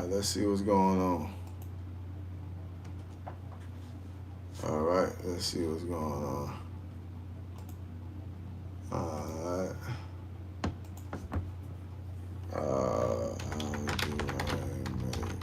Let's see what's going on. All right, let's see what's going on. All right. How do I make?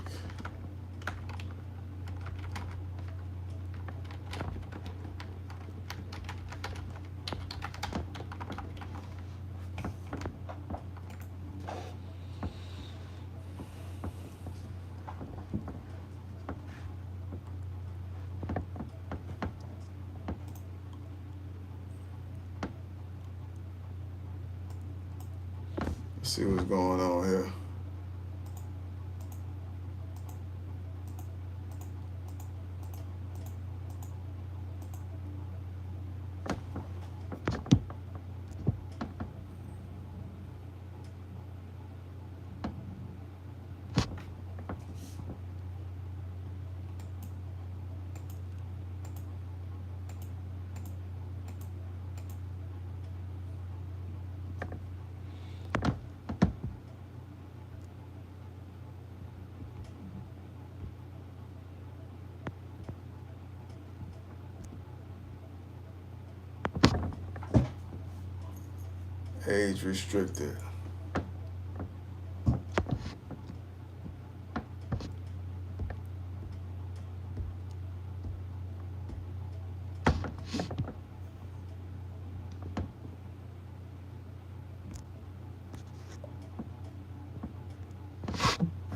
Let's see what's going on here. Age restricted.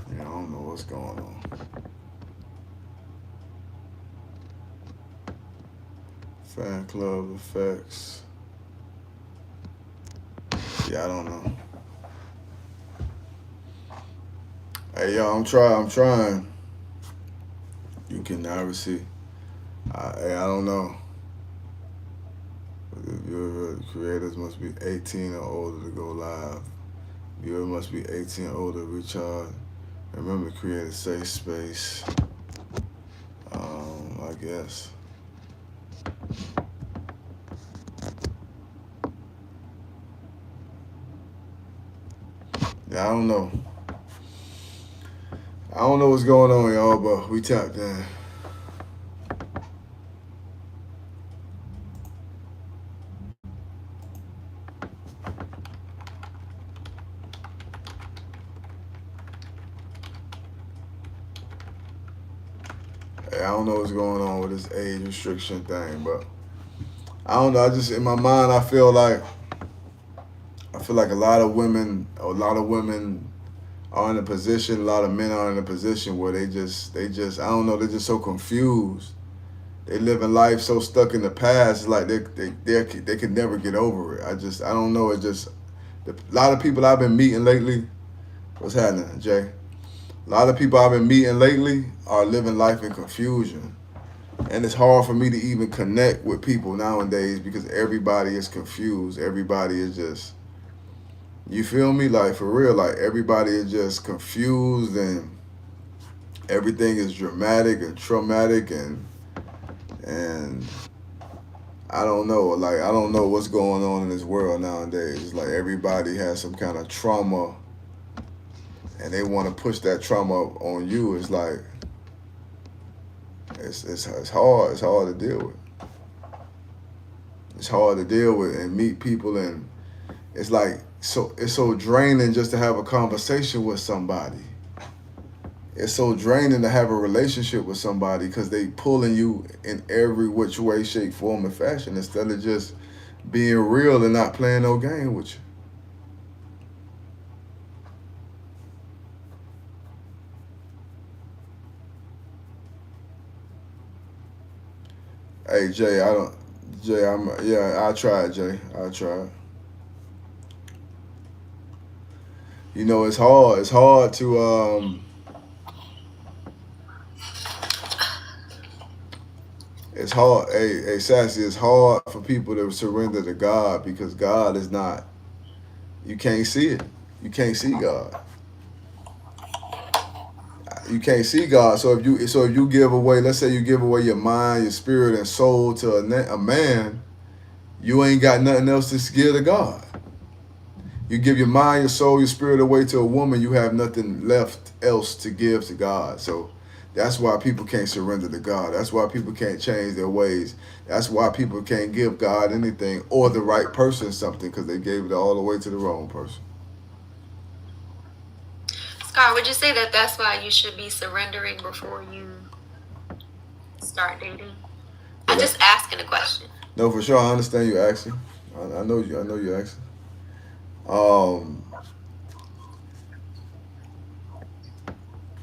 I don't know what's going on. Fan club effects. Yeah, I don't know. Hey, yo, I'm trying. You can now receive. I don't know. Viewer creators must be 18 or older to go live. Viewer must be 18 or older to recharge. Remember to create a safe space. I guess. Yeah, I don't know. I don't know what's going on, y'all, but we tapped in. Hey, I don't know what's going on with this age restriction thing, but I don't know. I just, in my mind, I feel like a lot of women are in a position, a lot of men are in a position where they just, I don't know, they're just so confused. They living life so stuck in the past, it's like they can never get over it. I don't know. A lot of people I've been meeting lately. What's happening, Jay? A lot of people I've been meeting lately are living life in confusion, and it's hard for me to even connect with people nowadays because everybody is confused. Everybody is just, you feel me? Like, for real, like everybody is just confused and everything is dramatic and traumatic and I don't know. Like, I don't know what's going on in this world nowadays. It's like everybody has some kind of trauma and they want to push that trauma on you. It's like it's hard. It's hard to deal with. It's hard to deal with and meet people, and it's like it's so draining just to have a conversation with somebody. It's so draining to have a relationship with somebody because they pulling you in every which way, shape, form, and fashion instead of just being real and not playing no game with you. Hey Jay, I don't. Jay, I tried. Jay, I tried. You know, it's hard. It's hard to It's hard. Hey, Sassy. It's hard for people to surrender to God because God is not. You can't see it. You can't see God. You can't see God. So if you give away, let's say you give away your mind, your spirit, and soul to a man, you ain't got nothing else to give to God. You give your mind, your soul, your spirit away to a woman, you have nothing left else to give to God. So that's why people can't surrender to God. That's why people can't change their ways. That's why people can't give God anything or the right person something because they gave it all the way to the wrong person. Scar, would you say that that's why you should be surrendering before you start dating? Yeah, I'm just asking a question. no, for sure. I understand you asking. I know you. I know you asking. Um,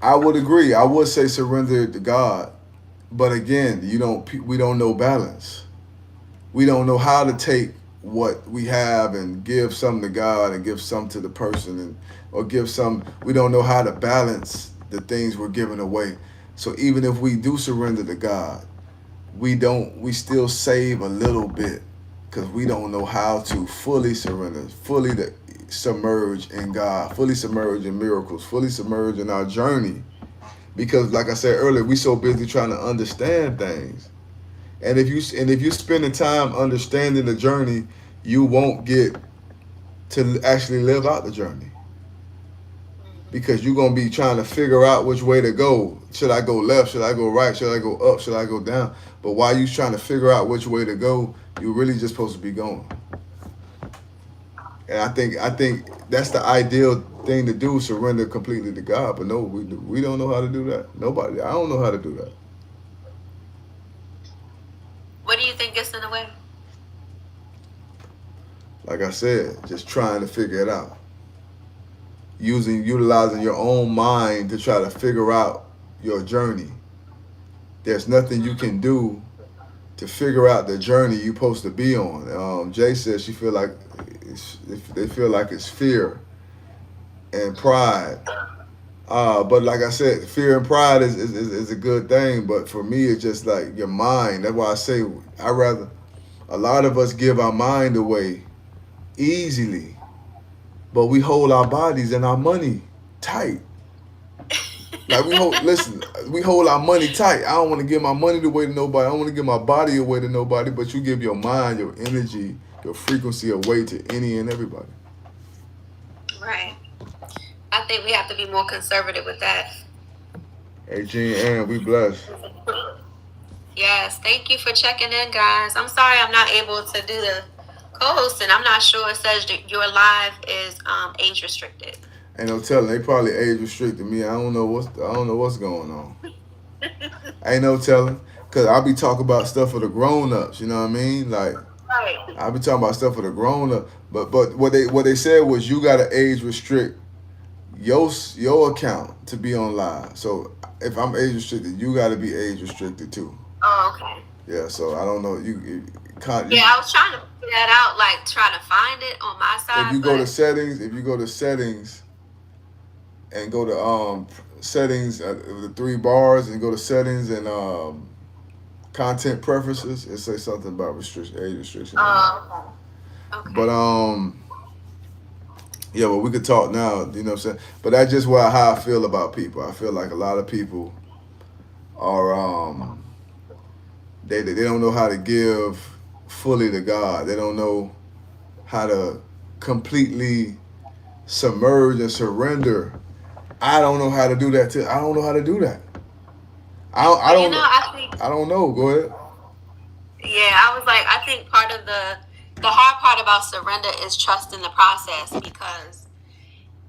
I would agree. I would say surrender to God, but again, you don't. We don't know balance. We don't know how to take what we have and give some to God and give some to the person and or give some. We don't know how to balance the things we're giving away. So even if we do surrender to God, we don't. We still save a little bit because we don't know how to fully surrender, fully to submerge in God, fully submerge in miracles, fully submerge in our journey. Because, like I said earlier, we so busy trying to understand things. And if you spend the time understanding the journey, you won't get to actually live out the journey because you're gonna be trying to figure out which way to go. Should I go left? Should I go right? Should I go up? Should I go down? But while you trying to figure out which way to go, you're really just supposed to be going. And I think that's the ideal thing to do: surrender completely to God. But no, we don't know how to do that. Nobody. I don't know how to do that. What do you think gets in the way? Like I said, just trying to figure it out. Utilizing your own mind to try to figure out your journey. There's nothing you can do to figure out the journey you're supposed to be on. Jay says she feel like they feel like it's fear and pride. But like I said, fear and pride is a good thing. But for me, it's just like your mind. That's why I say I rather. A lot of us give our mind away easily, but we hold our bodies and our money tight. Like we hold our money tight. I don't want to give my money away to nobody. I don't want to give my body away to nobody. But you give your mind, your energy, your frequency away to any and everybody. Right. I think we have to be more conservative with that. Hey, Gene, and we blessed. Yes, thank you for checking in, guys. I'm sorry I'm not able to do the co-hosting. I'm not sure. It says that your live is age restricted. Ain't no telling. They probably age restricted me. I don't know what's going on. Ain't no telling. Cause I be talking about stuff for the grown ups. You know what I mean? Like Right. I be talking about stuff for the grown up. But what they said was you gotta age restrict your account to be on live. So if I'm age restricted, you gotta be age restricted too. Oh, okay. Yeah. So I don't know. You can't. Yeah, I was trying to figure that out, like trying to find it on my If side, you go to but settings, if you go to settings and go to settings, the three bars, and go to settings and content preferences, it says something about restriction, age restriction on that. okay. But yeah, but we could talk now. You know what I'm saying? But that's just how I feel about people. I feel like a lot of people are they don't know how to give fully to God. They don't know how to completely submerge and surrender. I don't know how to do that. I don't know how to do that. I Well, don't know. I think I don't know. Go ahead. yeah, I was like, I think part of the hard part about surrender is trusting the process because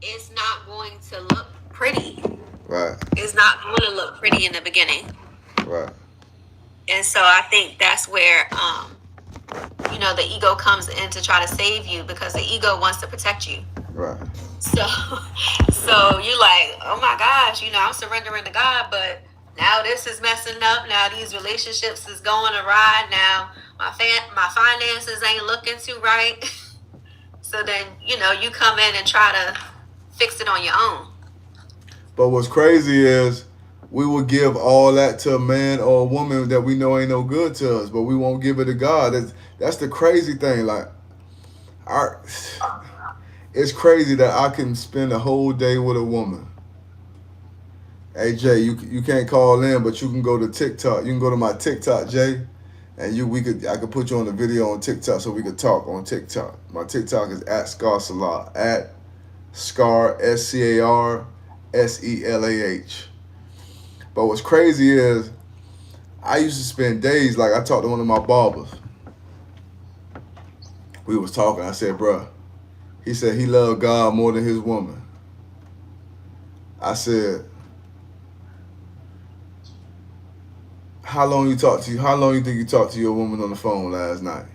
it's not going to look pretty. Right. It's not going to look pretty in the beginning. Right. And so I think that's where the ego comes in to try to save you because the ego wants to protect you. Right. So so you're like, oh my gosh, I'm surrendering to God, but now this is messing up. Now these relationships is going awry. Now my finances ain't looking too right. So then, you come in and try to fix it on your own. But what's crazy is we will give all that to a man or a woman that we know ain't no good to us, but we won't give it to God. That's the crazy thing. Like, our, it's crazy that I can spend a whole day with a woman. Hey Jay, you can't call in, but you can go to TikTok. You can go to my TikTok, Jay, and I could put you on the video on TikTok so we could talk on TikTok. My TikTok is at Scar Salah, at Scar SCARSELAH. But what's crazy is I used to spend days, like I talked to one of my barbers. We was talking. I said, bruh, he said he loved God more than his woman. I said, how long you think you talked to your woman on the phone last night?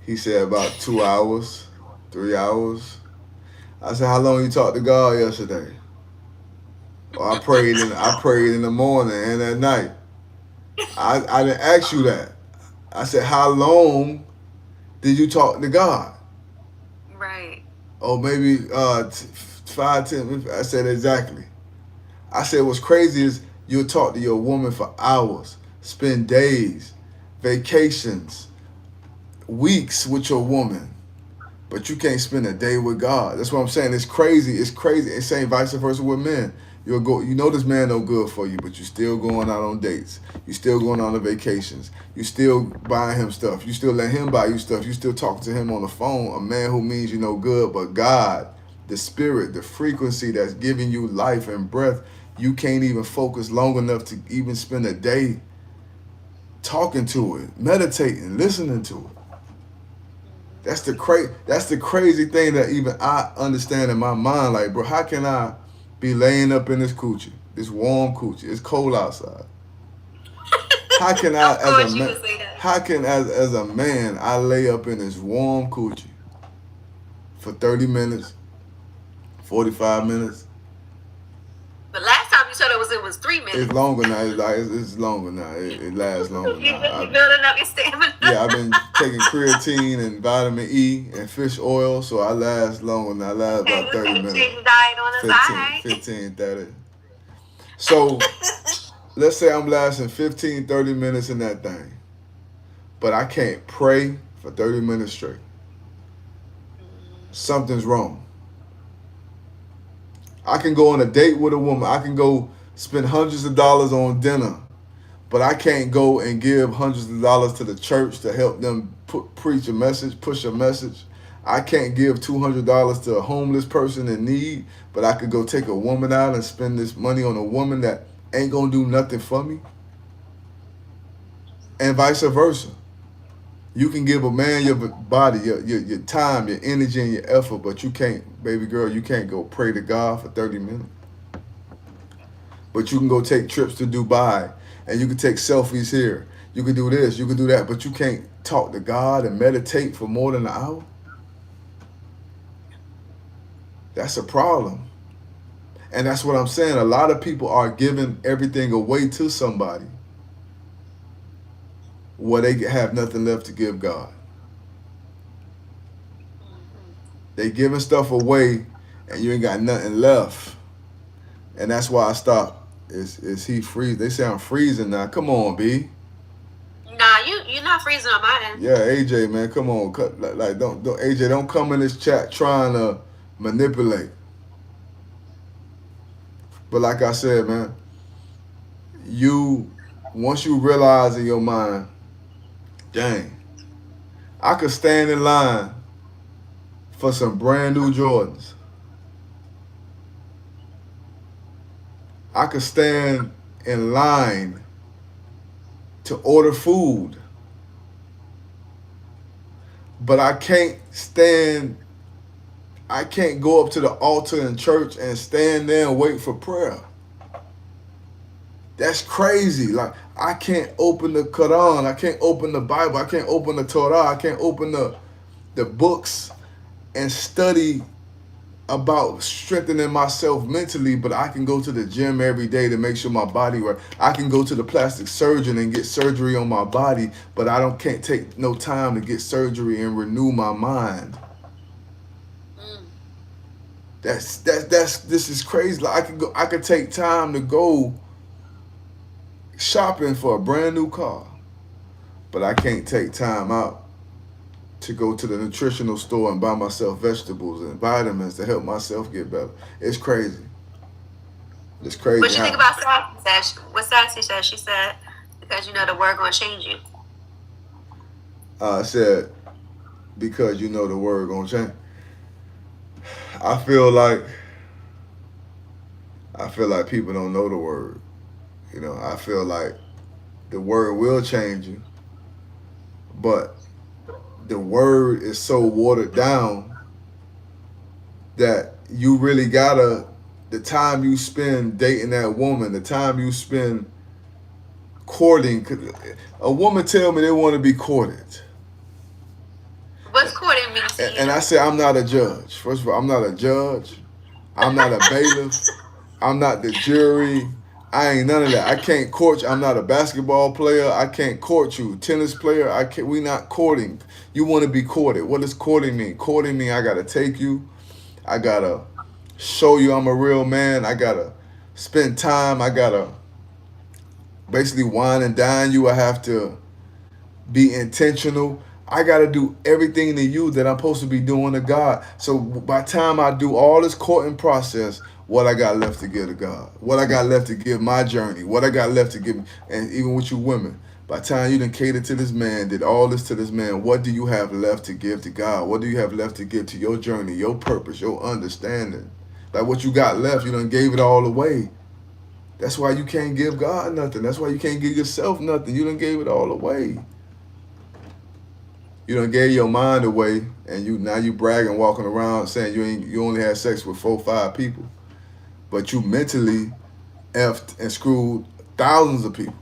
He said about 2 hours, 3 hours. I said, how long you talked to God yesterday? Well, I prayed in the morning and at night. I didn't ask you that. I said, how long did you talk to God? Right. Oh, maybe 5, 10 minutes. I said, exactly. I said, what's crazy is you'll talk to your woman for hours, spend days, vacations, weeks with your woman, but you can't spend a day with God. That's what I'm saying. It's crazy. It's crazy. It's saying vice versa with men. You know this man no good for you, but you still going out on dates. You still going on vacations. You still buying him stuff. You still let him buy you stuff. You still talking to him on the phone. A man who means you no good, but God, the spirit, the frequency that's giving you life and breath, you can't even focus long enough to even spend a day talking to it, meditating, listening to it. That's the crazy thing that even I understand in my mind. Like, bro, how can I be laying up in this coochie, this warm coochie? It's cold outside. How can I, Of as a course you man, would say that. how can as a man I lay up in this warm coochie for 30 minutes, 45 minutes? But last time you said it was 3 minutes. It's longer now. It's longer now. It lasts longer You now. really building up your stamina. Yeah, I've been taking creatine and vitamin E and fish oil, so I last longer now. I last Okay, about we 30 can minutes. change the diet on the 15, side. 15, 30. So let's say I'm lasting 15, 30 minutes in that thing, but I can't pray for 30 minutes straight. Something's wrong. I can go on a date with a woman. I can go spend hundreds of dollars on dinner, but I can't go and give hundreds of dollars to the church to help them preach a message, push a message. I can't give $200 to a homeless person in need, but I could go take a woman out and spend this money on a woman that ain't gonna do nothing for me, and vice versa. You can give a man your body, your time, your energy, and your effort, but you can't, baby girl, you can't go pray to God for 30 minutes. But you can go take trips to Dubai, and you can take selfies here. You can do this, you can do that, but you can't talk to God and meditate for more than an hour. That's a problem. And that's what I'm saying. A lot of people are giving everything away to somebody where they have nothing left to give God. They giving stuff away and you ain't got nothing left. And that's why I stopped. Is he freeze? They say I'm freezing now. Come on, B. Nah, you're not freezing on my end. Yeah, AJ, man, come on. Don't AJ, don't come in this chat trying to manipulate. But like I said, man, once you realize in your mind, dang, I could stand in line for some brand new Jordans. I could stand in line to order food. But I can't go up to the altar in church and stand there and wait for prayer. That's crazy. Like, I can't open the Quran. I can't open the Bible. I can't open the Torah. I can't open the books and study about strengthening myself mentally, but I can go to the gym every day to make sure my body right. I can go to the plastic surgeon and get surgery on my body, but can't take no time to get surgery and renew my mind. This is crazy. Like, I could take time to go shopping for a brand new car, but I can't take time out to go to the nutritional store and buy myself vegetables and vitamins to help myself get better. It's crazy. It's crazy. What you think about Sassy said? What Sassy said? She said, because you know the word gonna change you. I said because you know the word gonna change. I feel like I feel like people don't know the word. You know, I feel like the word will change you, but the word is so watered down that you really gotta the time you spend dating that woman, the time you spend courting. A woman tell me they want to be courted, What's courting mean to and you? I say I'm not a judge. First of all, I'm not a judge. I'm not a bailiff. I'm not the jury. I ain't none of that. I can't court you. I'm not a basketball player. I can't court you. Tennis player. I can't. We not courting. You want to be courted. What does courting mean? Courting mean I gotta take you. I gotta show you I'm a real man. I gotta spend time. I gotta basically wine and dine you. I have to be intentional. I got to do everything to you that I'm supposed to be doing to God. So by the time I do all this courting process, what I got left to give to God, what I got left to give my journey, what I got left to give, and even with you women, by the time you done catered to this man, did all this to this man, what do you have left to give to God? What do you have left to give to your journey, your purpose, your understanding? Like what you got left, you done gave it all away. That's why you can't give God nothing. That's why you can't give yourself nothing. You done gave it all away. You done gave your mind away, and you now you bragging, walking around saying you only had sex with 4, 5 people, but you mentally effed and screwed thousands of people.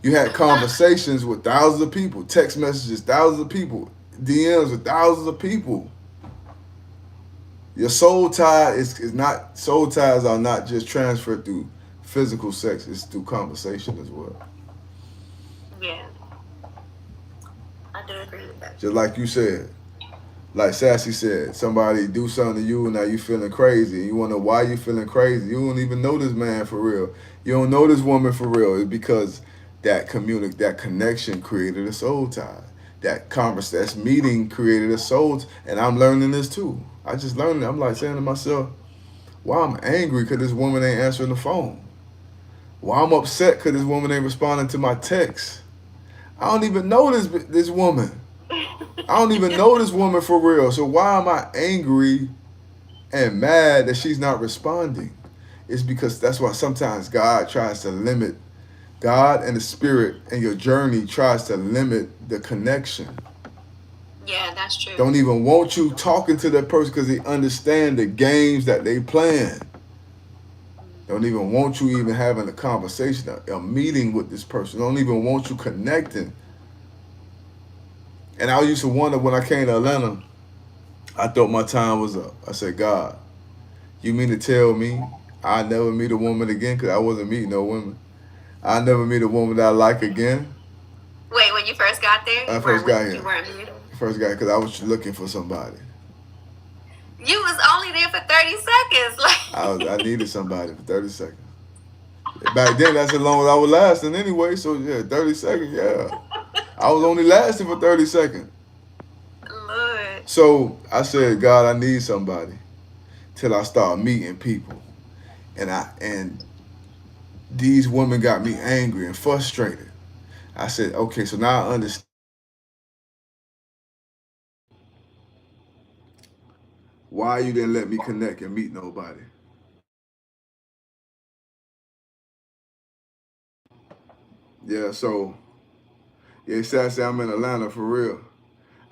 You had conversations with thousands of people, text messages, thousands of people, DMs with thousands of people. Your soul tie is not soul ties are not just transferred through physical sex; it's through conversation as well. Yeah, I do agree with that. Just like you said, like Sassy said, somebody do something to you and now you feeling crazy. You wonder why you feeling crazy. You don't even know this man for real. You don't know this woman for real. It's because that connection created a soul tie. That meeting created a soul. And I'm learning this too. I just learned it. I'm like saying to myself, why I'm angry because this woman ain't answering the phone. Why I'm upset because this woman ain't responding to my text. I don't even know this woman. I don't even know this woman for real. So why am I angry and mad that she's not responding? It's because that's why sometimes God tries to limit God and the spirit and your journey tries to limit the connection. Yeah, that's true. Don't even want you talking to that person because they understand the games that they playing. Don't even want you even having a conversation, a meeting with this person. Don't even want you connecting. And I used to wonder when I came to Atlanta, I thought my time was up. I said, God, you mean to tell me I never meet a woman again because I wasn't meeting no women? I never meet a woman that I like again. Wait, when you first got there, I first got you here. weren't muted. First guy because I was looking for somebody. You was only there for 30 seconds. I Like, needed somebody for 30 seconds. Back then, that's as long as I was lasting anyway. So yeah, 30 seconds. Yeah, I was only lasting for 30 seconds. Lord. So I said, God, I need somebody till I start meeting people, and these women got me angry and frustrated. I said, okay, so now I understand why you didn't let me connect and meet nobody. Yeah, so yeah, Sassy, I'm in Atlanta for real.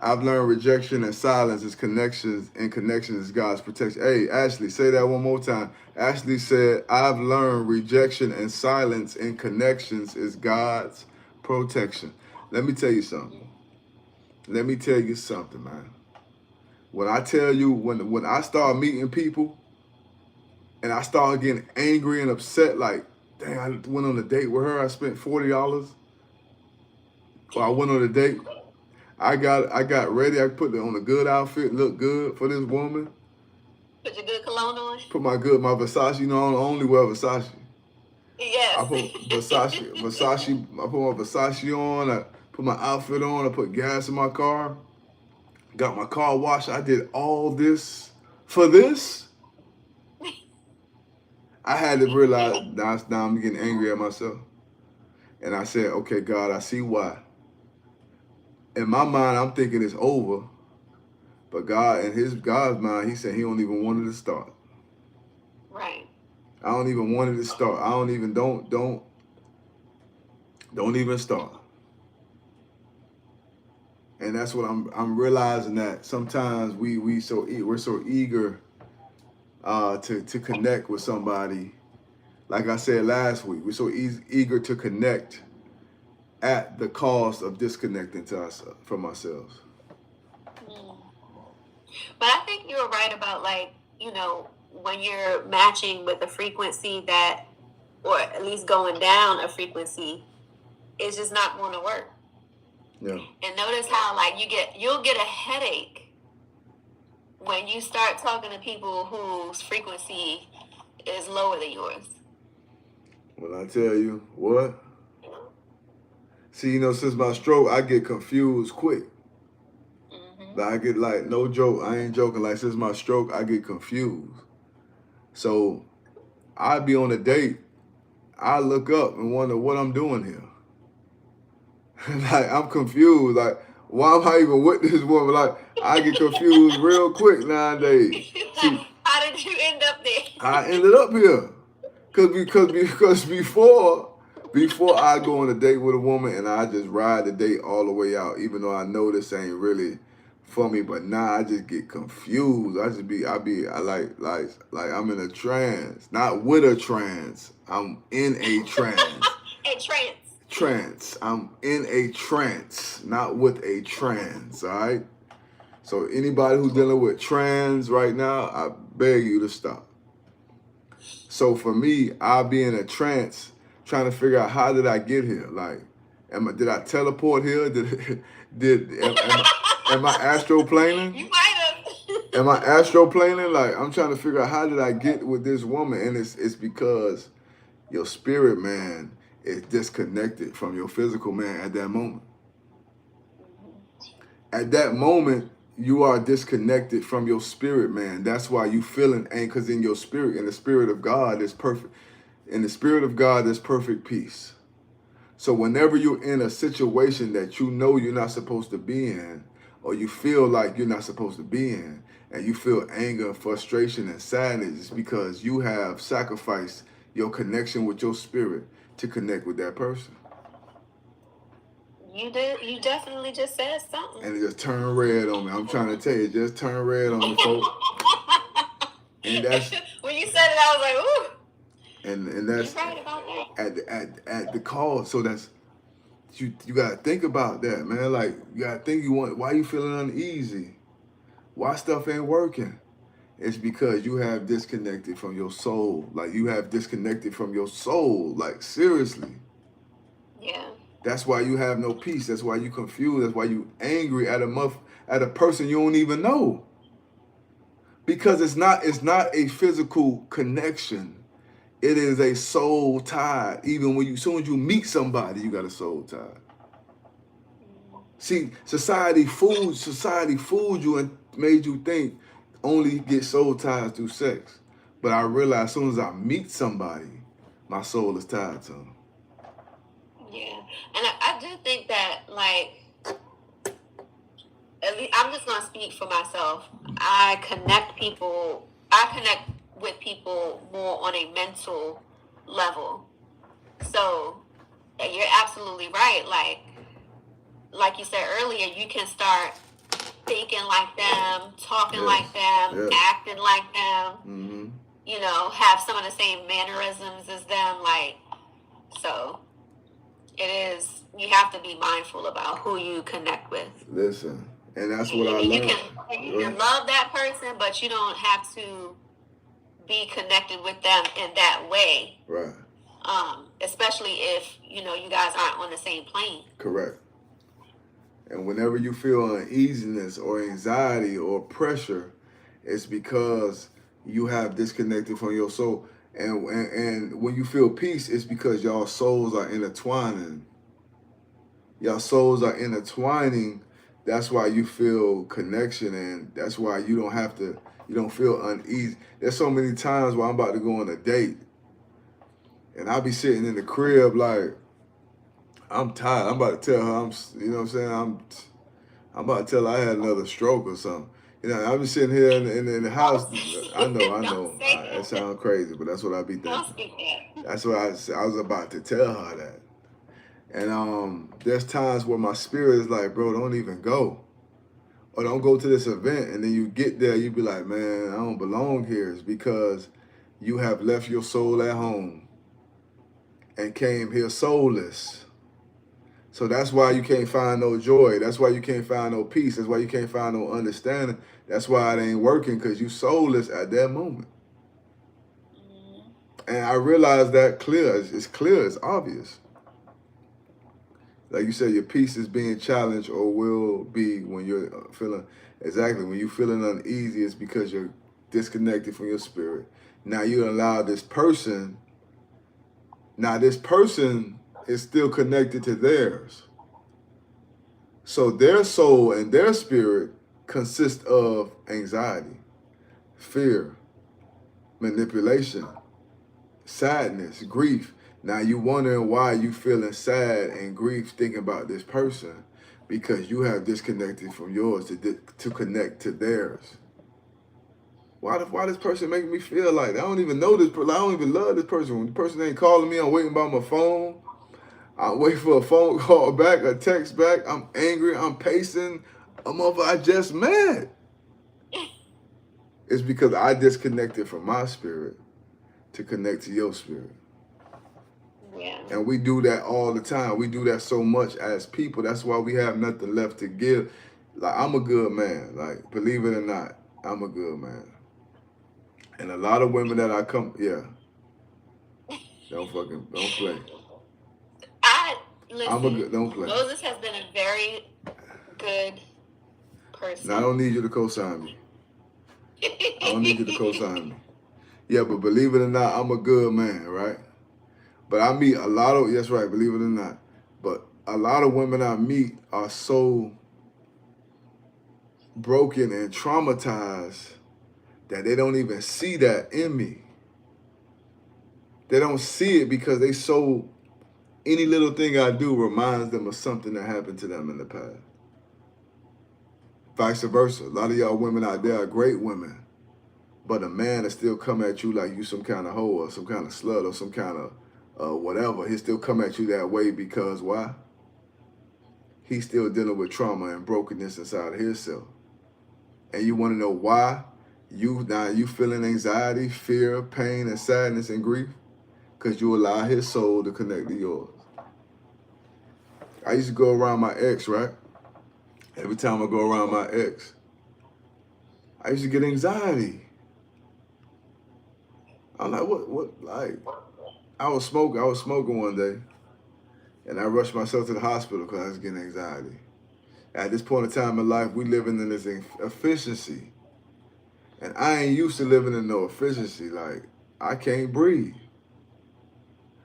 I've learned rejection and silence is connections, and connections is God's protection. Hey, Ashley, say that one more time. Ashley said, I've learned rejection and silence in connections is God's protection. Let me tell you something. Let me tell you something, man. When I tell you, when I start meeting people and I start getting angry and upset, like, dang, I went on a date with her, I spent $40. Or I went on a date. I got ready. I put it on a good outfit, look good for this woman. Put your good cologne on. Put my Versace. You know, I only wear Versace. I Yes. put Versace. I put my Versace on. I put my outfit on. I put gas in my car. Got my car washed. I did all this for this. I had to realize now I'm getting angry at myself, and I said, "Okay, God, I see why. in my mind, I'm thinking it's over. But God, in God's mind, He said He don't even want it to start. Right. I don't even want it to start. I don't even don't even start. And that's what I'm realizing, that sometimes we're so eager to connect with somebody. Like I said last week, we're so eager to connect at the cost of disconnecting to us from ourselves. Mm. But I think you're right about, like, when you're matching with a frequency that, or at least going down a frequency, it's just not going to work. Yeah. And notice how, like, you'll get a headache when you start talking to people whose frequency is lower than yours. When I tell you what, see, since my stroke, I get confused quick. Mm-hmm. Like I get, like, no joke, I ain't joking. Like, since my stroke, I get confused. So I be on a date, I look up and wonder what I'm doing here. Like, I'm confused. Like, why am I even with this woman? Like, I get confused real quick nowadays. See, how did you end up there? I ended up here, because before I go on a date with a woman and I just ride the date all the way out, even though I know this ain't really for me. But now I just get confused. I like I'm in a trance, not with a trance. I'm in a trance. A trance. Trance. I'm in a trance, not with a trance. All right. So anybody who's dealing with trans right now, I beg you to stop. So for me, I'll be in a trance trying to figure out, how did I get here? Like, did I teleport here? Am I astroplaning? You might have. Am I astroplaning? Like, I'm trying to figure out, how did I get with this woman? And it's because your spirit man is disconnected from your physical man at that moment. At that moment, you are disconnected from your spirit man. That's why you feeling angry, because in your spirit, in the spirit of God, is perfect. In the spirit of God, there's perfect peace. So whenever you're in a situation that you know you're not supposed to be in, or you feel like you're not supposed to be in, and you feel anger, frustration, and sadness, it's because you have sacrificed your connection with your spirit to connect with that person. You did. You definitely just said something. And it just turned red on me. I'm trying to tell you, it just turned red on me, folks. And that's when you said it, I was like, ooh. And that's You're right about that. At the cause. So that's you gotta think about that, man. Like, you gotta think, why you feeling uneasy? Why stuff ain't working? It's because you have disconnected from your soul. Like, you have disconnected from your soul. Like, seriously. Yeah. That's why you have no peace. That's why you confused. That's why you angry at a person you don't even know. Because it's not a physical connection. It is a soul tie. Even as soon as you meet somebody, you got a soul tie. See, society fooled you and made you think only get soul ties through sex. But I realize as soon as I meet somebody, my soul is tied to them. Yeah, and I do think that, like, at least I'm just gonna speak for myself. I connect with people more on a mental level. So you're absolutely right. Like you said earlier, you can start thinking like them, talking like them, acting like them. Mm-hmm. Have some of the same mannerisms as them. Like, so it is. You have to be mindful about who you connect with. Listen, and that's what I learned. You can love that person, but you don't have to be connected with them in that way. Right. Especially if you guys aren't on the same plane. Correct. And whenever you feel uneasiness or anxiety or pressure, it's because you have disconnected from your soul. And when you feel peace, it's because y'all souls are intertwining. Y'all souls are intertwining. That's why you feel connection, and that's why you don't feel uneasy. There's so many times where I'm about to go on a date, and I'll be sitting in the crib like, I'm tired. I'm about to tell her, you know what I'm saying? I'm about to tell her I had another stroke or something. You know, I'm just sitting here in the house. I know, I Don't know. say That that. sounds crazy, but that's what I be Don't thinking. speak that. That's what I was about to tell her that. And there's times where my spirit is like, bro, don't even go. Or don't go to this event. And then you get there, you be like, man, I don't belong here. It's because you have left your soul at home and came here soulless. So that's why you can't find no joy. That's why you can't find no peace. That's why you can't find no understanding. That's why it ain't working, because you soulless at that moment. Mm-hmm. And I realize that clear. It's clear. It's obvious. Like you said, your peace is being challenged, or will be, when you're feeling, exactly, when you're feeling uneasy. It's because you're disconnected from your spirit. Now you allow this person. Now this person is still connected to theirs. So their soul and their spirit consist of anxiety, fear, manipulation, sadness, grief. Now you wondering why you feeling sad and grief thinking about this person, because you have disconnected from yours to connect to theirs. Why this person making me feel like that? I don't even know this person. I don't even love this person. When the person ain't calling me, I'm waiting by my phone. I'm waiting for a phone call back, a text back. I'm angry. I'm pacing. I just mad. It's because I disconnected from my spirit to connect to your spirit. Yeah. And we do that all the time. We do that so much as people. That's why we have nothing left to give. Like, I'm a good man. Like, believe it or not, I'm a good man. And a lot of women that I come, yeah, don't play. I I'm a listen. good, don't play. Moses has been a very good Now, I person. don't need you to co-sign me. I don't need you to co-sign me. Yeah, but believe it or not, I'm a good man, right? But I meet a lot of, that's right, believe it or not. But a lot of women I meet are so broken and traumatized that they don't even see that in me. They don't see it because any little thing I do reminds them of something that happened to them in the past. Vice versa. A lot of y'all women out there are great women, but a man will still come at you like you some kind of hoe or some kind of slut or some kind of whatever. He'll still come at you that way because why? He's still dealing with trauma and brokenness inside of himself. And you want to know why? You feeling anxiety, fear, pain, and sadness and grief? Because you allow his soul to connect to yours. I used to go around my ex, right? Every time I go around my ex, I used to get anxiety. I'm like, like, I was smoking one day, and I rushed myself to the hospital because I was getting anxiety. At this point in time in life, we living in this efficiency. And I ain't used to living in no efficiency. Like, I can't breathe.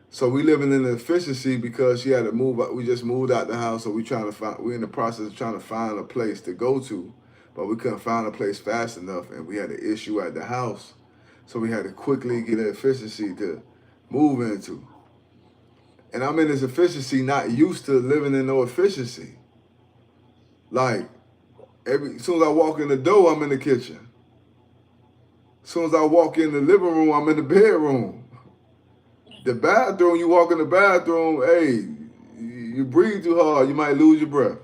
So we living in the efficiency because she had to move out. We just moved out the house, so we're in the process of trying to find a place to go to, but we couldn't find a place fast enough, and we had an issue at the house. So we had to quickly get an efficiency to move into. And I'm in this efficiency, not used to living in no efficiency. Like, as soon as I walk in the door, I'm in the kitchen. As soon as I walk in the living room, I'm in the bedroom. The bathroom, you walk in the bathroom, hey, you breathe too hard, you might lose your breath.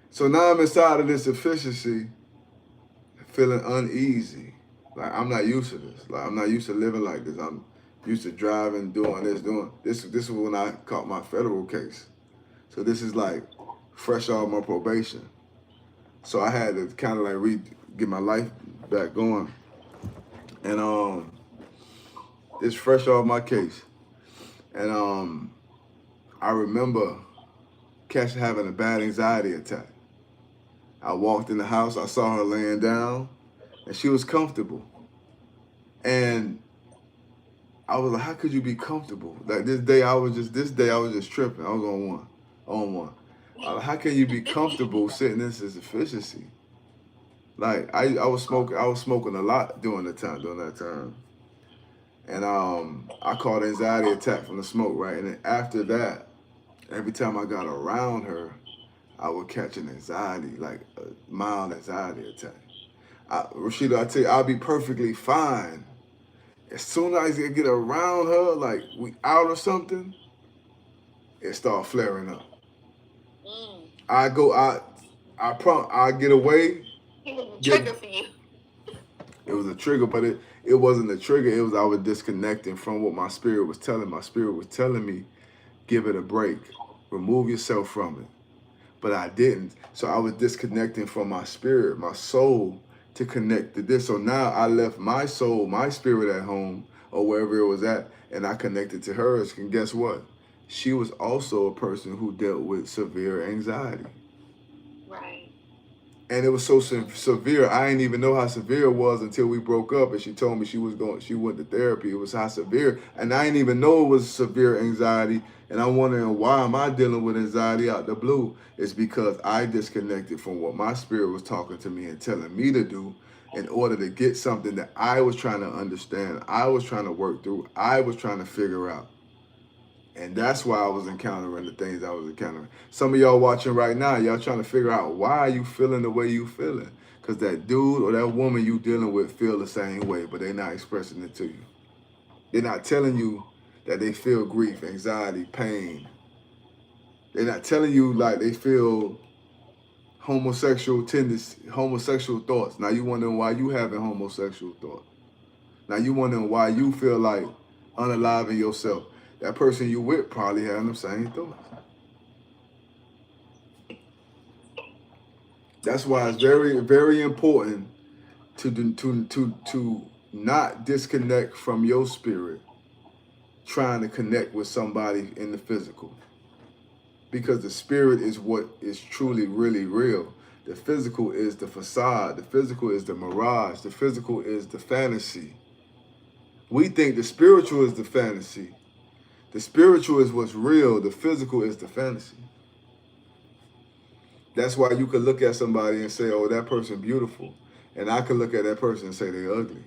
So now I'm inside of this efficiency, feeling uneasy. Like, I'm not used to this. Like, I'm not used to living like this. I'm used to driving, doing this, doing this. This is when I caught my federal case. So this is like fresh off my probation. So I had to kind of like get my life back going. And it's fresh off my case. And I remember having a bad anxiety attack. I walked in the house, I saw her laying down, and she was comfortable. And I was like, how could you be comfortable? Like this day I was just tripping. I was on one. How can you be comfortable sitting in this efficiency? Like I was smoking a lot during that time. And I caught an anxiety attack from the smoke, right? And then after that, every time I got around her, I would catch an anxiety, like a mild anxiety attack. Rashida, I tell you, I'll be perfectly fine. As soon as I get around her, like we out or something, it start flaring up. Mm. I go, I get away. It was a Get, trigger for you. it was a trigger, but it wasn't a trigger. It was I was disconnecting from what my spirit was telling. My spirit was telling me, give it a break, remove yourself from it. But I didn't. So I was disconnecting from my spirit, my soul, to connect to this. So now I left my soul, my spirit at home or wherever it was at, and I connected to hers. And guess what? She was also a person who dealt with severe anxiety. Right. And it was so severe. I didn't even know how severe it was until we broke up, and she told me she went to therapy. It was how severe, and I didn't even know it was severe anxiety. And I'm wondering, why am I dealing with anxiety out the blue? It's because I disconnected from what my spirit was talking to me and telling me to do in order to get something that I was trying to understand, I was trying to work through, I was trying to figure out. And that's why I was encountering the things I was encountering. Some of y'all watching right now, y'all trying to figure out why you feeling the way you feeling. Because that dude or that woman you dealing with feel the same way, but they're not expressing it to you. They're not telling you that they feel grief, anxiety, pain. They're not telling you like they feel homosexual tendencies, homosexual thoughts. Now you wondering why you having homosexual thoughts. Now you wondering why you feel like unaliving yourself. That person you with probably having the same thoughts. That's why Very it's true. very, very important to not disconnect from your spirit, trying to connect with somebody in the physical, because the spirit is what is truly, really real. The physical is the facade. The physical is the mirage. The physical is the fantasy. We think the spiritual is the fantasy. The spiritual is what's real. The physical is the fantasy. That's why you could look at somebody and say, "Oh, that person beautiful," and I could look at that person and say they're ugly,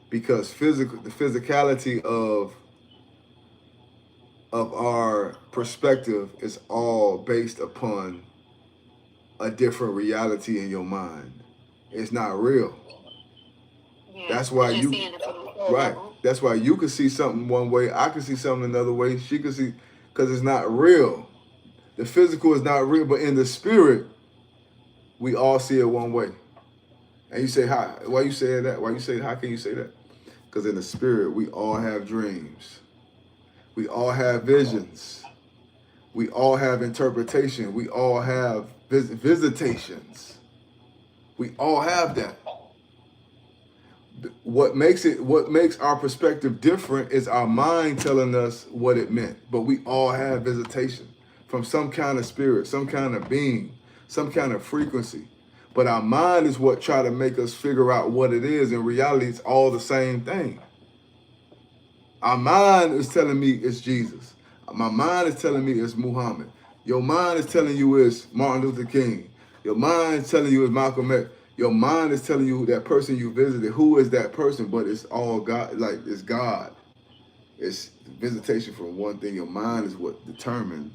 because the physicality of our perspective is all based upon a different reality in your mind. It's not real. Yeah, That's why because you're you seeing it from a full right. level. That's why you could see something one way. I could see something another way. She could see, because it's not real. The physical is not real, but in the spirit, we all see it one way. And you say, how? Why you say that? Why you say? How can you say that? Because in the spirit, we all have dreams. We all have visions. We all have interpretation. We all have visitations. We all have that. What makes our perspective different is our mind telling us what it meant. But we all have visitation from some kind of spirit, some kind of being, some kind of frequency. But our mind is what try to make us figure out what it is. In reality, it's all the same thing. Our mind is telling me it's Jesus. My mind is telling me it's Muhammad. Your mind is telling you it's Martin Luther King. Your mind is telling you it's Malcolm X. Your mind is telling you that person you visited, who is that person, but it's all God, like it's God. It's visitation from one thing. Your mind is what determines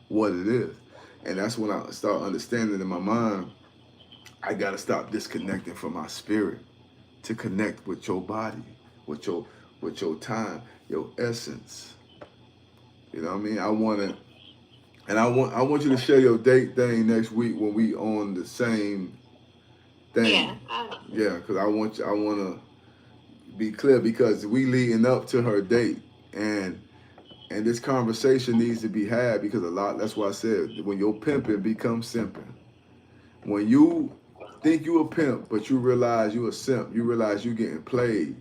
what it is. And that's when I start understanding in my mind, I gotta stop disconnecting from my spirit to connect with your body, with your time, your essence. You know what I mean? I want you to share your date thing next week when we on the same Yeah, thing. Yeah, because I want to be clear, because we leading up to her date, and this conversation needs to be had, because a lot. That's why I said, when your pimping becomes simping, when you think you a pimp but you realize you a simp, you realize you getting played,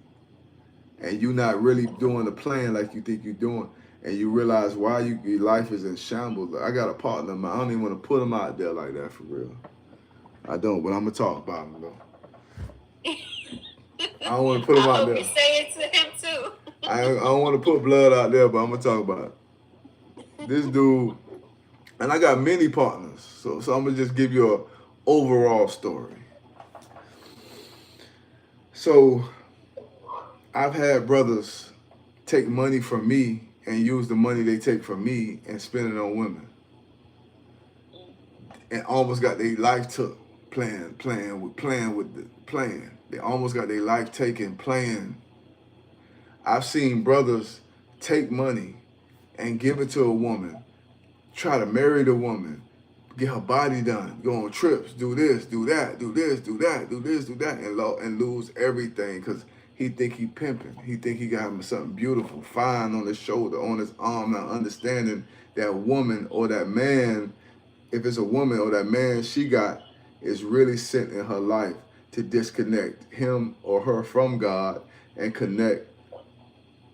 and you not really doing the plan like you think you're doing, and you realize why your life is in shambles. I got a partner, man. I don't even want to put him out there like that for real. I don't, but I'm gonna talk about him though. I don't want to put him I out hope there. you say it to him too. I don't want to put blood out there, but I'm gonna talk about it. This dude, and I got many partners, so I'm gonna just give you a overall story. So I've had brothers take money from me and use the money they take from me and spend it on women. and almost got their life took playing with the playing. They almost got their life taken playing. I've seen brothers take money and give it to a woman, try to marry the woman, get her body done, go on trips, do this, do that, do this, do that, do this, do that, and lose everything because he think he pimping. He think he got him something beautiful, fine on his shoulder, on his arm, not understanding that woman or that man, if it's a woman or that man she got, is really sent in her life to disconnect him or her from God and connect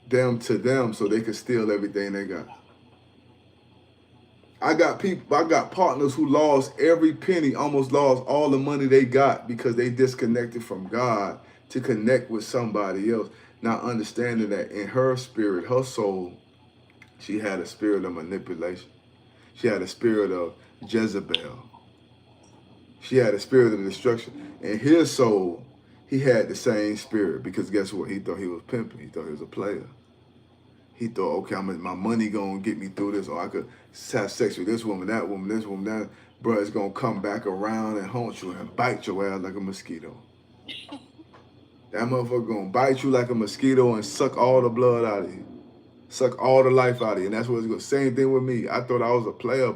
them to them so they can steal everything they got. I got partners who lost every penny, almost lost all the money they got because they disconnected from God to connect with somebody else, not understanding that in her spirit, her soul, she had a spirit of manipulation. She had a spirit of Jezebel. She had a spirit of destruction. In his soul, he had the same spirit because guess what? He thought he was pimping. He thought he was a player. He thought, okay, my money gonna get me through this, or I could have sex with this woman, that woman, this woman, that. Bro, it's gonna come back around and haunt you and bite your ass like a mosquito. That motherfucker gonna bite you like a mosquito and suck all the blood out of you, suck all the life out of you, and that's what it's going. Same thing with me. I thought I was a player.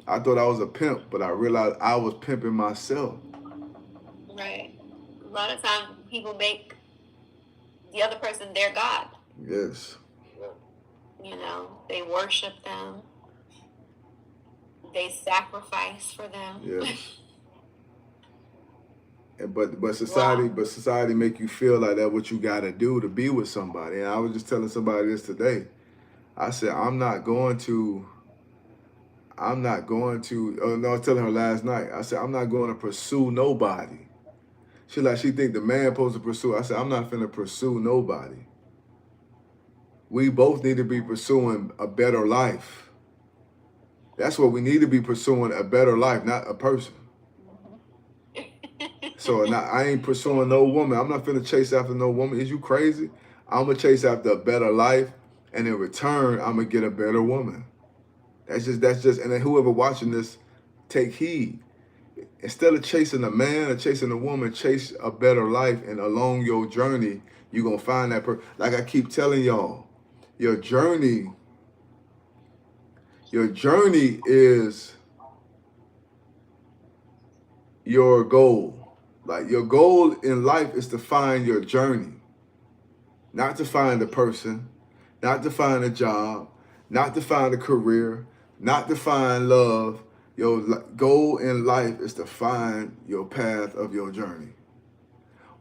I thought I was a pimp, but I realized I was pimping myself. Right. A lot of times people make the other person their God. Yes. You know, they worship them. They sacrifice for them. Yes. But society make you feel like that's what you gotta do to be with somebody. And I was just telling somebody this today. I said I'm not going to. Oh no, I was telling her last night. I said I'm not going to pursue nobody. She think the man supposed to pursue. I said I'm not finna pursue nobody. We both need to be pursuing a better life. That's what we need to be pursuing, a better life, not a person. So I ain't pursuing no woman. I'm not finna chase after no woman. Is you crazy? I'm gonna chase after a better life, and in return, I'm gonna get a better woman. That's just, and then whoever watching this, take heed. Instead of chasing a man or chasing a woman, chase a better life, and along your journey, you're gonna find that person. Like I keep telling y'all, your journey is your goal. Like your goal in life is to find your journey, not to find a person, not to find a job, not to find a career, not to find love. Your goal in life is to find your path of your journey.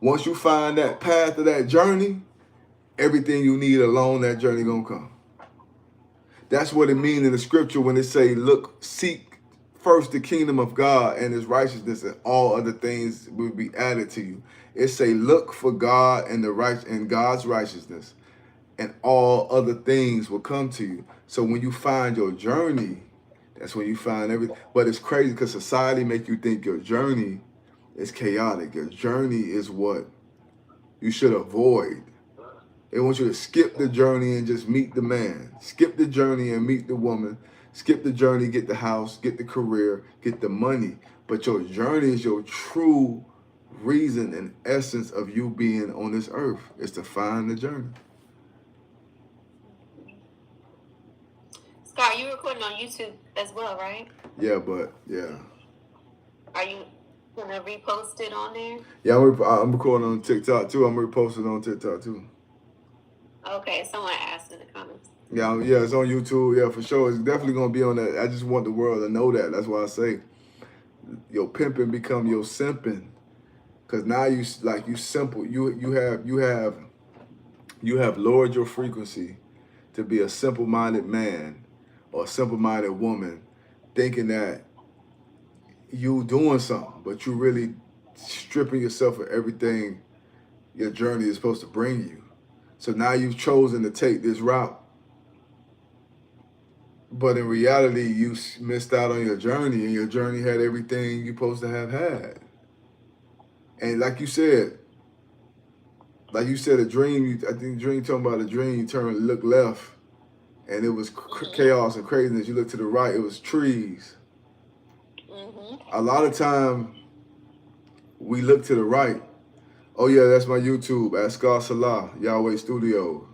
Once you find that path of that journey, everything you need along that journey gonna come. That's what it means in the scripture when it say, look, seek first the kingdom of God and his righteousness, and all other things will be added to you. It say, look for God and God's righteousness, and all other things will come to you. So when you find your journey, that's when you find everything. But it's crazy because society make you think your journey is chaotic. Your journey is what you should avoid. They want you to skip the journey and just meet the man. Skip the journey and meet the woman. Skip the journey, get the house, get the career, get the money. But your journey is your true reason and essence of you being on this earth, is to find the journey. Scott, you recording on YouTube as well, right? Yeah, but yeah. Are you gonna repost it on there? Yeah, I'm recording on TikTok too. I'm reposting on TikTok too. Okay, someone asked in the comments. Yeah, it's on YouTube. Yeah, for sure. It's definitely gonna be on that. I just want the world to know that. That's why I say, your pimping become your simping, because now you simple. You have lowered your frequency to be a simple-minded man or a simple-minded woman, thinking that you doing something, but you really stripping yourself of everything your journey is supposed to bring you. So now you've chosen to take this route, but in reality, you missed out on your journey, and your journey had everything you're supposed to have had. And like you said, a dream. I think dream talking about a dream. You turn, look left, and it was chaos and craziness. You look to the right, it was trees. A lot of time we look to the right. Oh yeah, that's my YouTube. Ask God Salah, Yahweh Studios.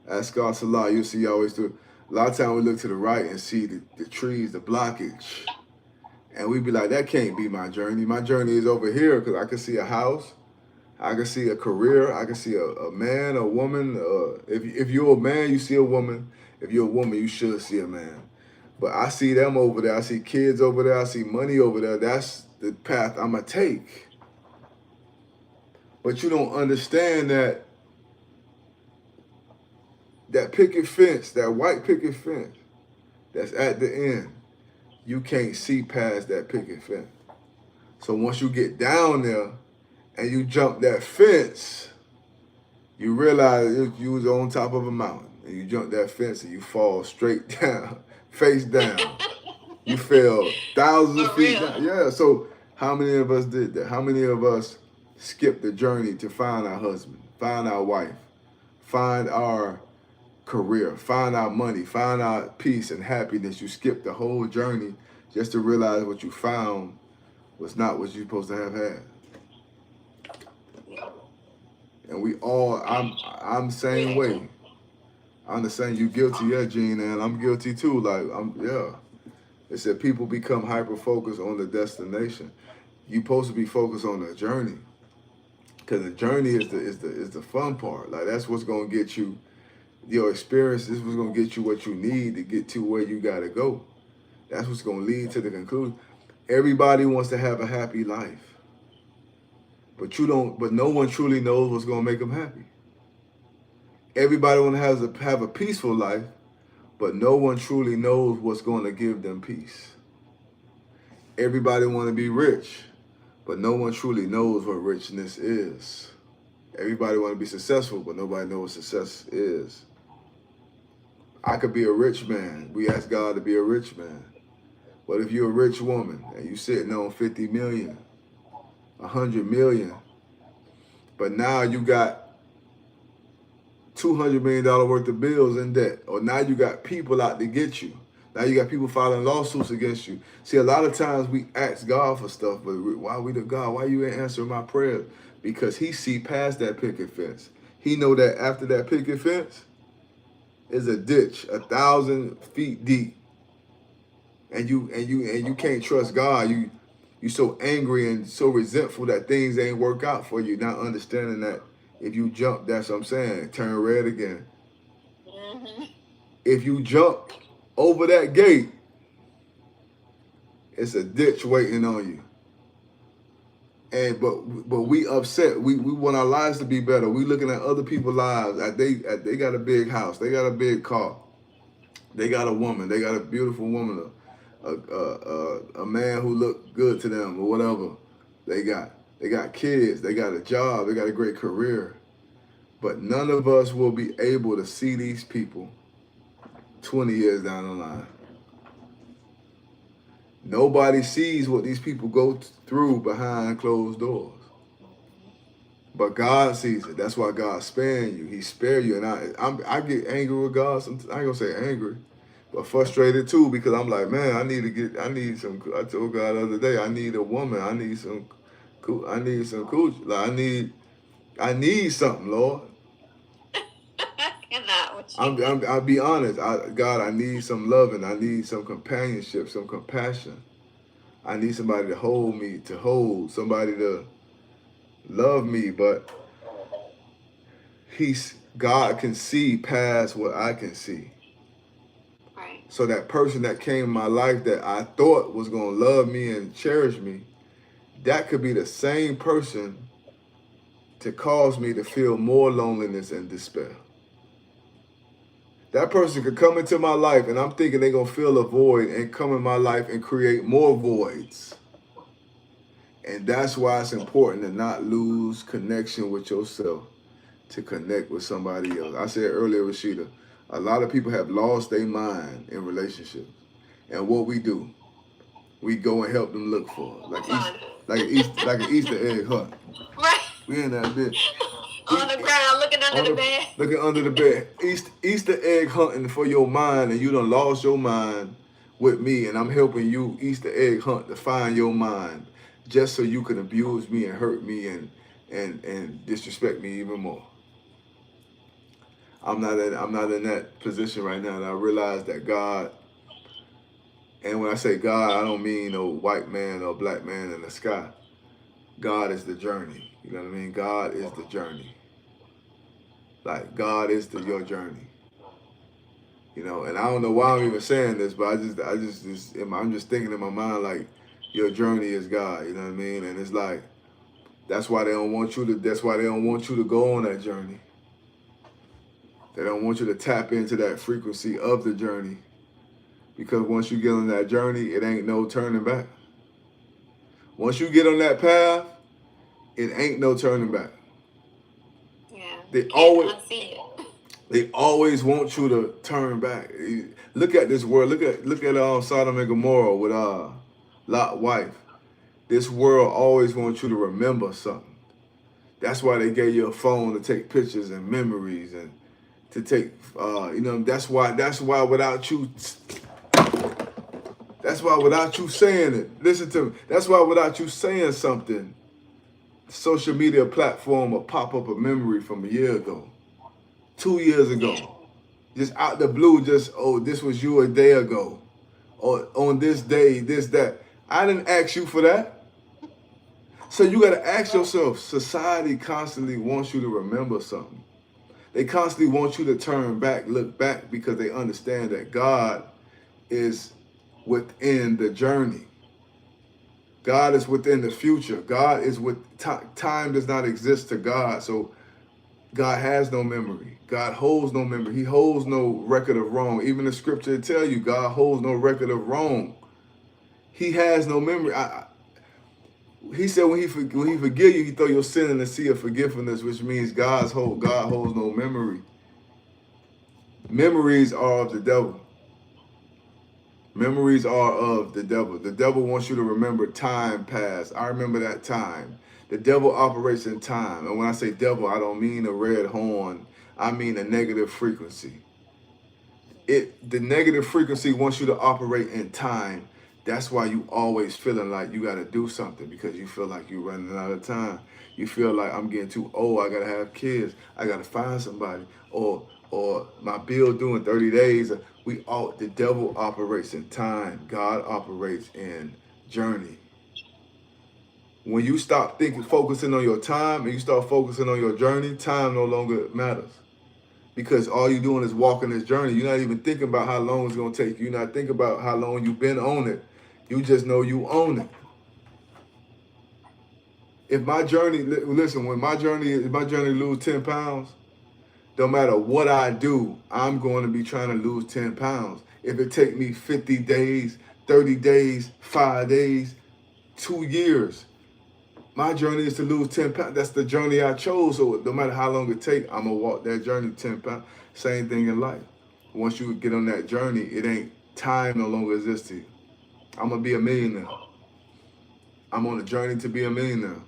Ask God Salah, you see Yahweh Studios. A lot of time we look to the right and see the trees, the blockage. And we be like, that can't be my journey. My journey is over here because I can see a house. I can see a career. I can see a man, a woman. If you're a man, you see a woman. If you're a woman, you should see a man. But I see them over there. I see kids over there. I see money over there. That's the path I'm going to take. But you don't understand that picket fence, that white picket fence that's at the end, you can't see past that picket fence. So once you get down there and you jump that fence, you realize you was on top of a mountain. And you jump that fence and you fall straight down, face down. You fell thousands of feet down. Yeah, so how many of us did that? How many of us skipped the journey to find our husband, find our wife, find our career, find our money, find our peace and happiness? You skipped the whole journey just to realize what you found was not what you're supposed to have had. And we all, I'm the same way. I'm the same. You guilty, yeah, Gene, and I'm guilty too. Yeah. It said people become hyper focused on the destination. You supposed to be focused on the journey, because the journey is the fun part. Like that's what's gonna get you your experience. This is what's gonna get you what you need to get to where you gotta go. That's what's gonna lead to the conclusion. Everybody wants to have a happy life, but no one truly knows what's gonna make them happy. Everybody wants to have a peaceful life, but no one truly knows what's going to give them peace. Everybody want to be rich, but no one truly knows what richness is. Everybody want to be successful, but nobody knows what success is. I could be a rich man. We ask God to be a rich man. But if you're a rich woman and you're sitting on 50 million, 100 million, but now you got $200 million worth of bills in debt, or now you got people out to get you. Now you got people filing lawsuits against you. See, a lot of times we ask God for stuff, but why we the God? Why you ain't answering my prayers? Because he see past that picket fence. He know that after that picket fence is a ditch 1,000 feet deep, and you can't trust God. You so angry and so resentful that things ain't work out for you. Not understanding that. If you jump, that's what I'm saying, turn red again. If you jump over that gate, it's a ditch waiting on you. And but we upset. We want our lives to be better. We looking at other people's lives. They got a big house. They got a big car. They got a woman. They got a beautiful woman. A man who look good to them or whatever. They got kids. They got a job. They got a great career. But none of us will be able to see these people 20 years down the line. Nobody sees what these people go through behind closed doors. But God sees it. That's why God's sparing you. He spared you. And I get angry with God. Sometimes. I ain't gonna say angry, but frustrated too, because I'm like, man, I need some. I told God the other day, I need a woman. I need some cooch. Like I need something, Lord. I'll be honest. God, I need some loving. I need some companionship, some compassion. I need somebody to hold me, somebody to love me. But God can see past what I can see. Right. So that person that came in my life that I thought was going to love me and cherish me, that could be the same person to cause me to feel more loneliness and despair. That person could come into my life and I'm thinking they're going to fill a void and come in my life and create more voids. And that's why it's important to not lose connection with yourself, to connect with somebody else. I said earlier, Rashida, a lot of people have lost their mind in relationships. And what we do, we go and help them look for it. Like an Easter egg hunt. Right. We in that bitch. On the ground, looking under the bed. Looking under the bed. Easter egg hunting for your mind, and you done lost your mind with me, and I'm helping you Easter egg hunt to find your mind, just so you can abuse me and hurt me and disrespect me even more. I'm not in that position right now. And I realize that God, and when I say God, I don't mean no white man or black man in the sky. God is the journey. You know what I mean? God is the journey. Like God is your journey. You know, and I don't know why I'm even saying this, but I'm just thinking in my mind like your journey is God. You know what I mean? And it's like that's why they don't want you to. That's why they don't want you to go on that journey. They don't want you to tap into that frequency of the journey, because once you get on that journey, it ain't no turning back. Once you get on that path, it ain't no turning back. Yeah. They Can't always unsee it. they always want you to turn back. Look at this world. Look at Sodom and Gomorrah with Lot wife. This world always wants you to remember something. That's why they gave you a phone to take pictures and memories and to take. That's why without you saying it, listen to me. That's why without you saying something, social media platform will pop up a memory from a year ago, 2 years ago, just out the blue. Just this was you a day ago, or on this day, this that. I didn't ask you for that. So you got to ask yourself. Society constantly wants you to remember something. They constantly want you to turn back, look back, because they understand that God is within the journey. God is within the future. God is with time does not exist to God. So God has no memory. God holds no memory. He holds no record of wrong. Even the scripture tell you God holds no record of wrong. He has no memory. He said when he forgive you, he throw your sin in the sea of forgiveness, which means God holds no memory. Memories are of the devil. Memories are of the devil. The devil wants you to remember time past. I remember that time. The devil operates in time. And when I say devil, I don't mean a red horn. I mean a negative frequency. The negative frequency wants you to operate in time. That's why you always feeling like you got to do something, because you feel like you're running out of time. You feel like I'm getting too old. I got to have kids. I got to find somebody. Or my bill due in 30 days. The devil operates in time. God operates in journey. When you stop focusing on your time, and you start focusing on your journey, time no longer matters. Because all you're doing is walking this journey. You're not even thinking about how long it's going to take you. You're not thinking about how long you've been on it. You just know you own it. If my journey, listen, if my journey lose 10 pounds, no matter what I do, I'm going to be trying to lose 10 pounds. If it take me 50 days, 30 days, 5 days, 2 years, my journey is to lose 10 pounds. That's the journey I chose. So no matter how long it takes, I'm going to walk that journey 10 pounds. Same thing in life. Once you get on that journey, it ain't time no longer exists to you. I'm going to be a millionaire. I'm on a journey to be a millionaire.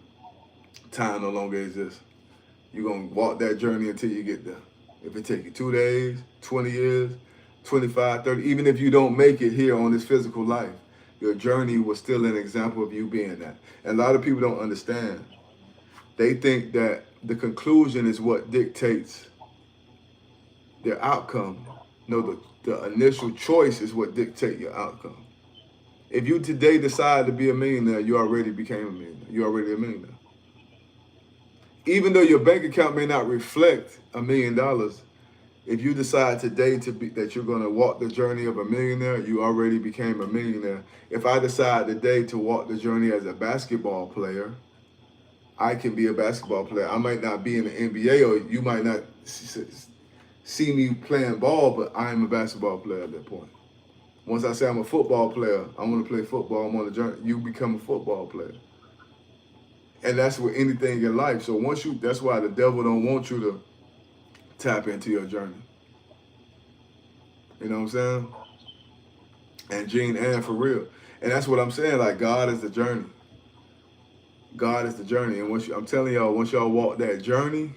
Time no longer exists. You're going to walk that journey until you get there. If it take you 2 days, 20 years, 25, 30, even if you don't make it here on this physical life, your journey was still an example of you being that. And a lot of people don't understand. They think that the conclusion is what dictates their outcome. No, the initial choice is what dictates your outcome. If you today decide to be a millionaire, you already became a millionaire. You're already a millionaire. Even though your bank account may not reflect $1 million, if you decide today that you're going to walk the journey of a millionaire, you already became a millionaire. If I decide today to walk the journey as a basketball player, I can be a basketball player. I might not be in the NBA, or you might not see me playing ball, but I am a basketball player at that point. Once I say I'm a football player, I want to play football, I'm on the journey, you become a football player. And that's with anything in life. So that's why the devil don't want you to tap into your journey. You know what I'm saying? And Gene, and for real. And that's what I'm saying. Like, God is the journey. God is the journey. And I'm telling y'all, once y'all walk that journey,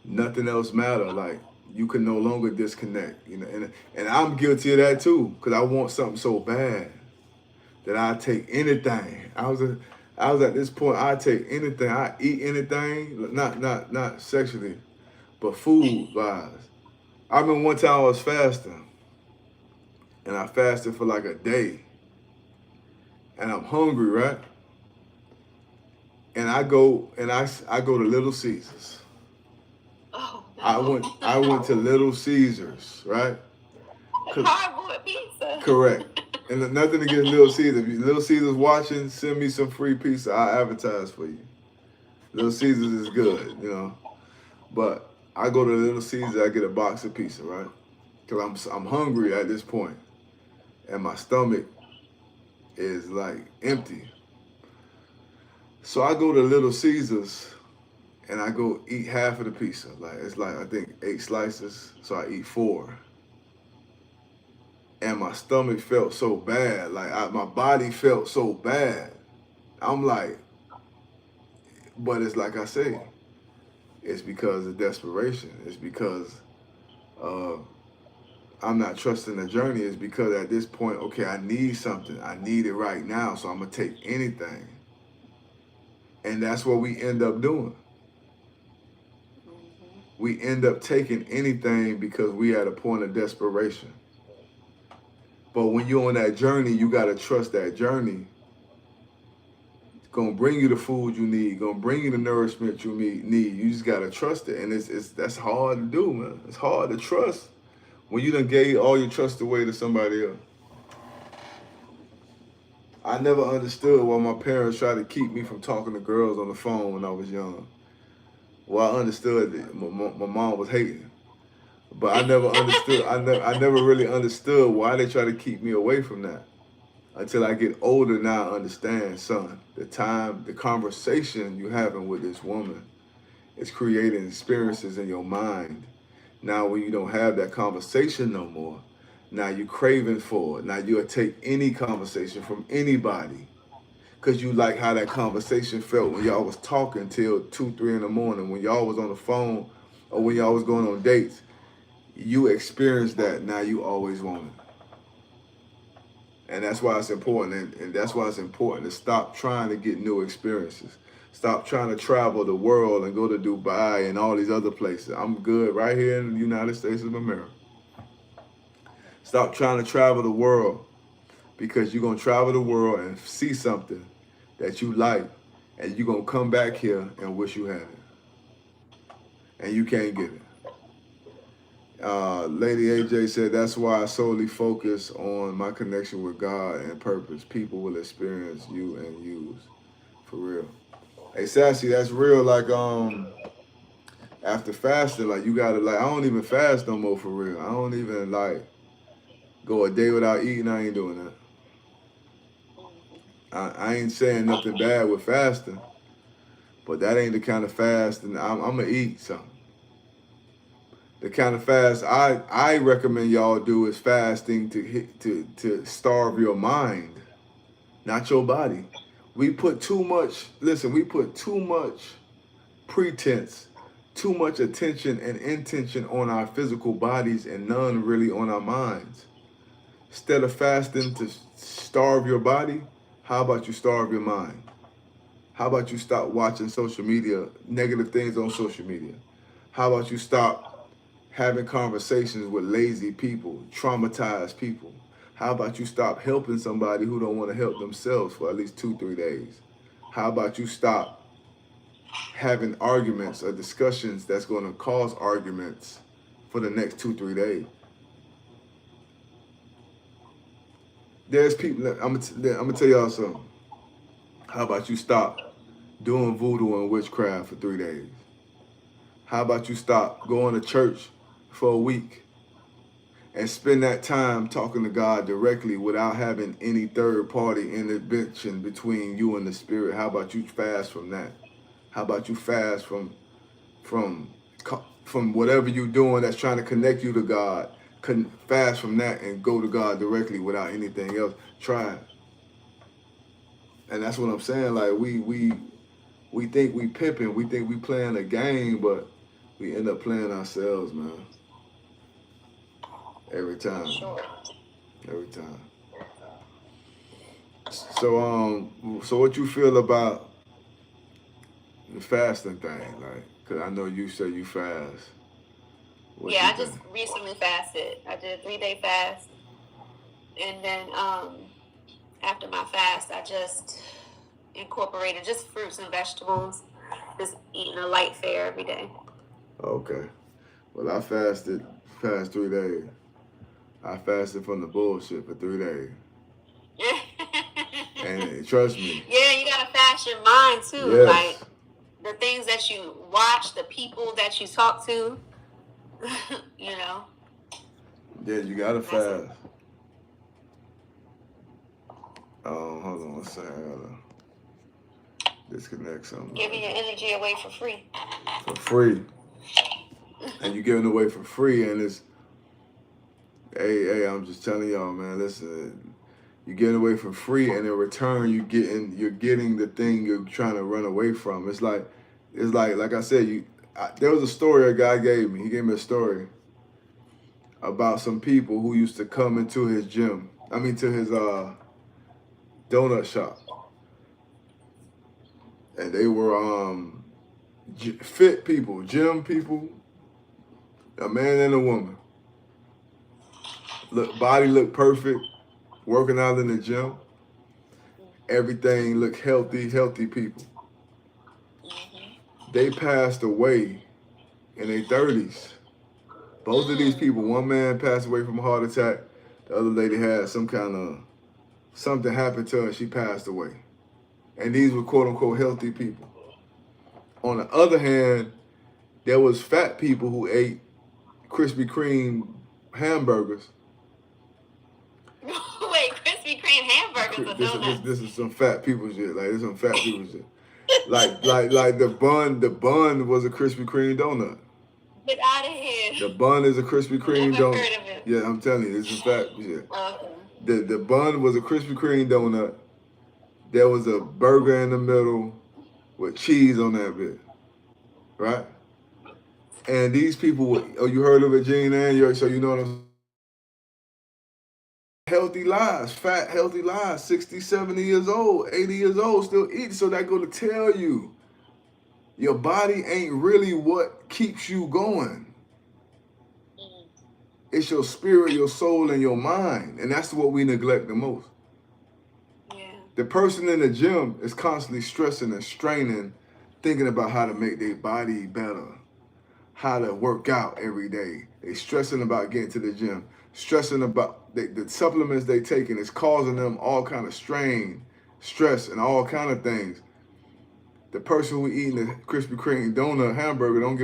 nothing else matters. Like, you can no longer disconnect. And I'm guilty of that too, because I want something so bad that I take anything. I was at this point. I take anything. I eat anything. Not sexually, but food wise. I remember one time I was fasting, and I fasted for like a day, and I'm hungry, right? And I go to Little Caesars. Oh I went to Little Caesars, right? hardwood pizza. Correct. And nothing against Little Caesars. If Little Caesars watching, send me some free pizza. I'll advertise for you. Little Caesars is good. But I go to Little Caesars, I get a box of pizza, right? Because I'm hungry at this point, and my stomach is like empty. So I go to Little Caesars, and I go eat half of the pizza. Like it's like I think 8 slices, so I eat 4. And my stomach felt so bad, like my body felt so bad. I'm like, but it's like I say, it's because of desperation. It's because uh, I'm not trusting the journey. It's because at this point, okay, I need something. I need it right now, so I'm gonna take anything. And that's what we end up doing. We end up taking anything because we at a point of desperation. But when you're on that journey, you gotta trust that journey. It's gonna bring you the food you need, gonna bring you the nourishment you need. You just gotta trust it. And that's hard to do, man. It's hard to trust when you done gave all your trust away to somebody else. I never understood why my parents tried to keep me from talking to girls on the phone when I was young. Well, I understood that my mom was hating, but I never understood. I never really understood why they try to keep me away from that. Until I get older, now I understand, son. The conversation you having with this woman is creating experiences in your mind. Now, when you don't have that conversation no more, now you're craving for it. Now you'll take any conversation from anybody because you like how that conversation felt when y'all was talking till 2, 3 in the morning, when y'all was on the phone or when y'all was going on dates. You experienced that. Now you always want it. And that's why it's important. And that's why it's important to stop trying to get new experiences. Stop trying to travel the world and go to Dubai and all these other places. I'm good right here in the United States of America. Stop trying to travel the world because you're going to travel the world and see something that you like, and you're going to come back here and wish you had it. And you can't get it. Lady AJ said, that's why I solely focus on my connection with God and purpose. People will experience you and use. For real. Hey, Sassy, that's real. Like, after fasting, like, you gotta, like, I don't even fast no more, for real. I don't even, like, go a day without eating. I ain't doing that. I ain't saying nothing bad with fasting, but that ain't the kind of fasting. I'm gonna eat something. The kind of fast I recommend y'all do is fasting to starve your mind, not your body. We put too much, listen, we put too much pretense, too much attention and intention on our physical bodies and none really on our minds. Instead of fasting to starve your body, how about you starve your mind? How about you stop watching social media, negative things on social media? How about you stop having conversations with lazy people, traumatized people? How about you stop helping somebody who don't want to help themselves for at least 2, 3 days? How about you stop having arguments or discussions that's going to cause arguments for the next 2, 3 days? There's people, I'm gonna tell y'all something. How about you stop doing voodoo and witchcraft for 3 days? How about you stop going to church for a week and spend that time talking to God directly without having any third party intervention between you and the spirit? How about you fast from that? How about you fast from whatever you're doing that's trying to connect you to God? Fast from that and go to God directly without anything else. Try it. And that's what I'm saying. Like we think we pimping, we think we playing a game, but we end up playing ourselves, man. every time, Sure. every time. So what you feel about the fasting thing? Like, cause I know you say you fast. What Yeah, you I just think? recently fasted. I did a 3-day fast, and then after my fast, I just incorporated just fruits and vegetables, just eating a light fare every day. Okay. Well, I fasted past 3 days. I fasted from the bullshit for 3 days, and trust me, Yeah, you gotta fast your mind too. Like yes, the things that you watch, the people that you talk to, you know, yeah, you gotta that's it. fast. Hold on one second. I gotta disconnect something Giving right your energy away for free. for free, and you giving it away for free, and it's hey, I'm just telling y'all, man. Listen, you getting away for free, and in return, you're getting the thing you're trying to run away from. Like I said, there was a story a guy gave me. He gave me a story about some people who used to come into his gym. I mean, to his donut shop, and they were fit people, gym people, a man and a woman. Body looked perfect, working out in the gym. Everything looked healthy, healthy people. They passed away in their 30s. Both of these people, one man passed away from a heart attack. The other lady had something happened to her. She passed away. And these were quote unquote healthy people. On the other hand, there was fat people who ate Krispy Kreme hamburgers. Wait, Krispy Kreme hamburgers or This donuts? is some fat people shit. Like this is some fat people shit. Like the bun was a Krispy Kreme donut. Get out of here. The bun is a Krispy Kreme Never donut. heard of it. Yeah, I'm telling you, this is fat shit. Okay. The bun was a Krispy Kreme donut. There was a burger in the middle with cheese on that bit, right? And these people, oh, you heard of it, Gene? And so you know what I'm healthy lives, fat, healthy lives, 60, 70 years old, 80 years old, still eating. So that go to tell you your body ain't really what keeps you going. It's your spirit, your soul, and your mind. And that's what we neglect the most. Yeah. The person in the gym is constantly stressing and straining, thinking about how to make their body better, how to work out every day. They stressing about getting to the gym, stressing about the supplements they taking is causing them all kind of strain, stress, and all kind of things. The person who eating the Krispy Kreme donut hamburger don't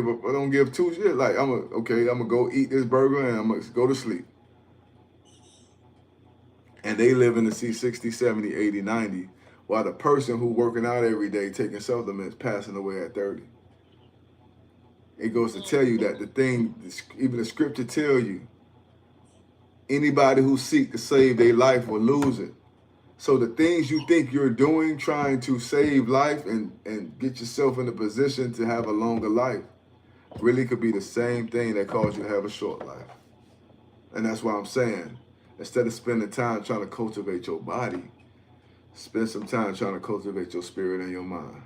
give two shit. Like I'm gonna go eat this burger and I'm gonna go to sleep. And they living to see 60, 70, 80, 90, while the person who working out every day taking supplements passing away at 30. It goes to tell you that the thing, even the scripture tell you, anybody who seek to save their life will lose it. So the things you think you're doing, trying to save life and get yourself in a position to have a longer life, really could be the same thing that caused you to have a short life. And that's why I'm saying, instead of spending time trying to cultivate your body, spend some time trying to cultivate your spirit and your mind.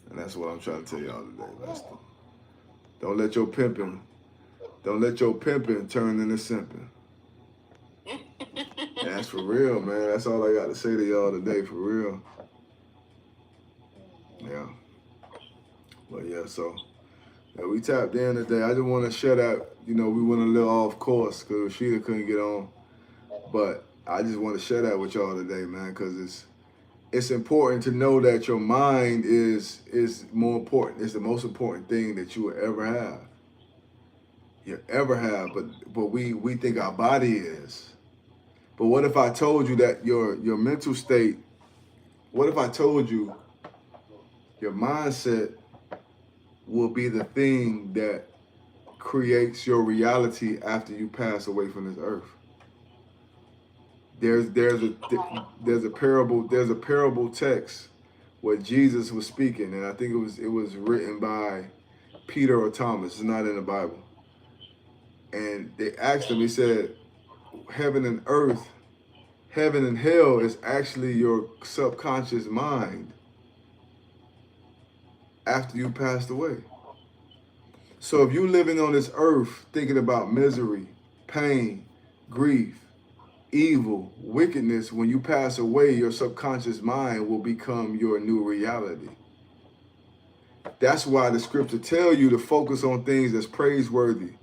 And that's what I'm trying to tell y'all today, Lester. Don't let your pimping, don't let your pimping turn into simping. And that's for real, man. That's all I got to say to y'all today, for real. Yeah. But yeah, so yeah, we tapped in today. I just want to share that, we went a little off course because Rashida couldn't get on. But I just want to share that with y'all today, man, because it's important to know that your mind is more important. It's the most important thing that you will ever have. You ever have, but we think our body is. But what if I told you that your mental state, what if I told you your mindset will be the thing that creates your reality after you pass away from this earth? There's a parable text where Jesus was speaking, and I think it was written by Peter or Thomas. It's not in the Bible. And they asked him, he said, heaven and earth, heaven and hell is actually your subconscious mind after you passed away. So if you're living on this earth thinking about misery, pain, grief, evil, wickedness, when you pass away, your subconscious mind will become your new reality. That's why the scripture tell you to focus on things that's praiseworthy,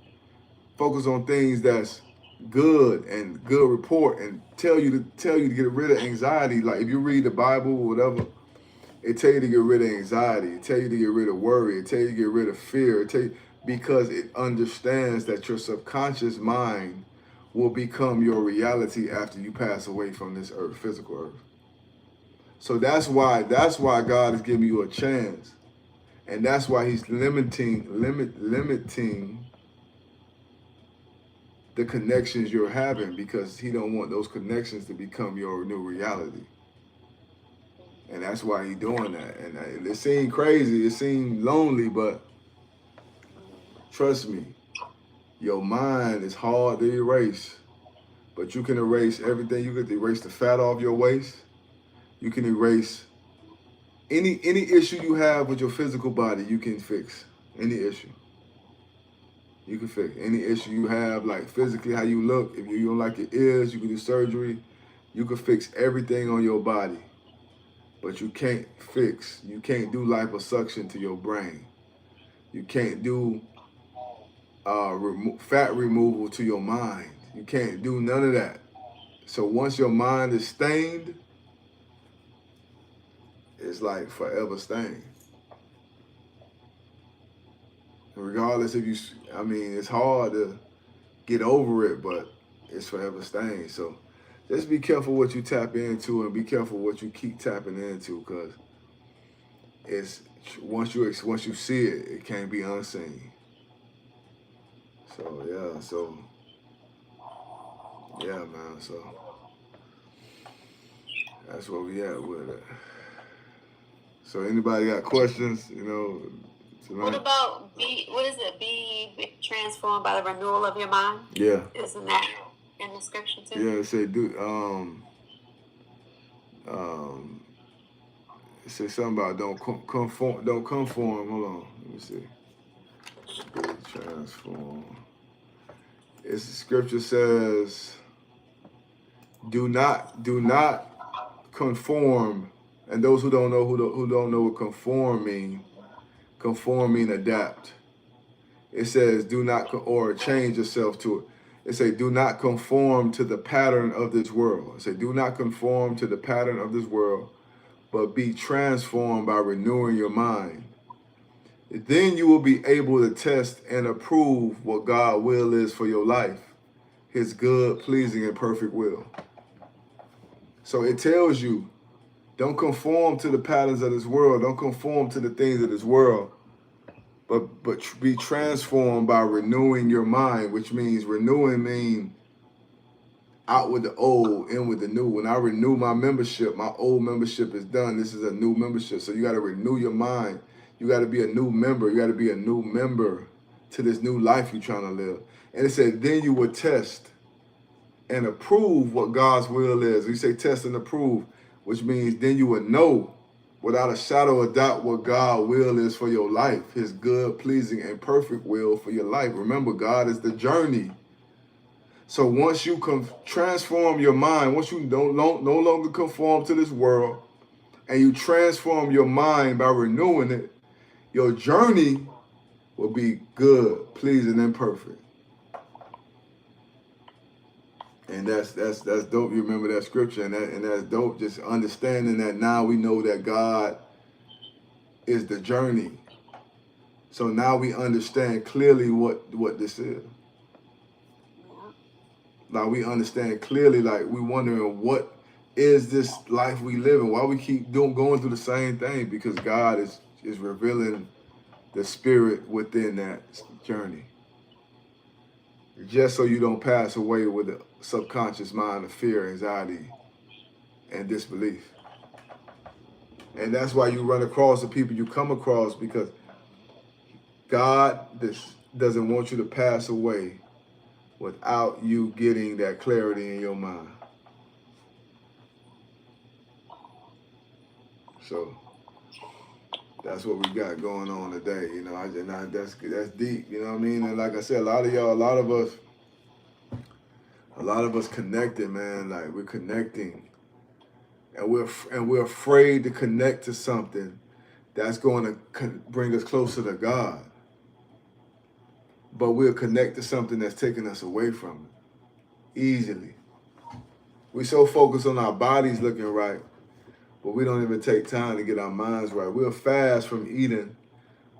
focus on things that's good and good report, and tell you to get rid of anxiety. Like if you read the Bible or whatever, it tell you to get rid of anxiety, it tell you to get rid of worry, it tell you to get rid of fear, it tell you, because it understands that your subconscious mind will become your reality after you pass away from this earth, physical earth. So that's why God is giving you a chance. And that's why he's limiting the connections you're having, because he don't want those connections to become your new reality. And that's why he's doing that. And it seemed crazy, it seemed lonely, but trust me, your mind is hard to erase. But you can erase everything. You can erase the fat off your waist. You can erase any issue you have with your physical body. You can fix any issue. You can fix any issue you have, like physically how you look. If you don't like your ears, you can do surgery. You can fix everything on your body. But you can't do liposuction to your brain. You can't do fat removal to your mind. You can't do none of that. So once your mind is stained, it's like forever stained. Regardless if you, it's hard to get over it, but it's forever stained. So just be careful what you tap into, and be careful what you keep tapping into, because it's once you see it, it can't be unseen. So yeah, man. So that's where we at with it. So anybody got questions? Tonight? What about what is it? Be transformed by the renewal of your mind? Yeah. Isn't that in the scripture too? Yeah, it say it say something about don't conform. Hold on, let me see. Be transformed. It's the scripture says, do not conform. And those who don't know what conform mean adapt. It says do not or change yourself to it. It say do not conform to the pattern of this world. It say do not conform to the pattern of this world, but be transformed by renewing your mind. Then you will be able to test and approve what God's will is for your life, his good, pleasing, and perfect will. So it tells you, don't conform to the patterns of this world. Don't conform to the things of this world, but be transformed by renewing your mind, which means renewing out with the old, in with the new. When I renew my membership, my old membership is done. This is a new membership. So you got to renew your mind. You got to be a new member. You got to be a new member to this new life you're trying to live. And it said, then you will test and approve what God's will is. We say test and approve, which means then you will know without a shadow of doubt what God's will is for your life, his good, pleasing, and perfect will for your life. Remember, God is the journey. So once you transform your mind, once you no longer conform to this world, and you transform your mind by renewing it, your journey will be good, pleasing, and perfect. And that's dope. You remember that scripture, and that's dope. Just understanding that now we know that God is the journey. So now we understand clearly what this is. Like we understand clearly, like we wondering what is this life we live in? Why we keep going through the same thing? Because God is revealing the spirit within that journey. Just so you don't pass away with a subconscious mind of fear, anxiety, and disbelief. And that's why you run across the people you come across, because God doesn't want you to pass away without you getting that clarity in your mind. So that's what we got going on today. You know, that's deep. You know what I mean? And like I said, a lot of y'all, a lot of us connected, man. Like we're connecting, and we're afraid to connect to something that's going to bring us closer to God. But we'll connect to something that's taking us away from it easily. We so focused on our bodies looking right, but we don't even take time to get our minds right. We'll fast from eating,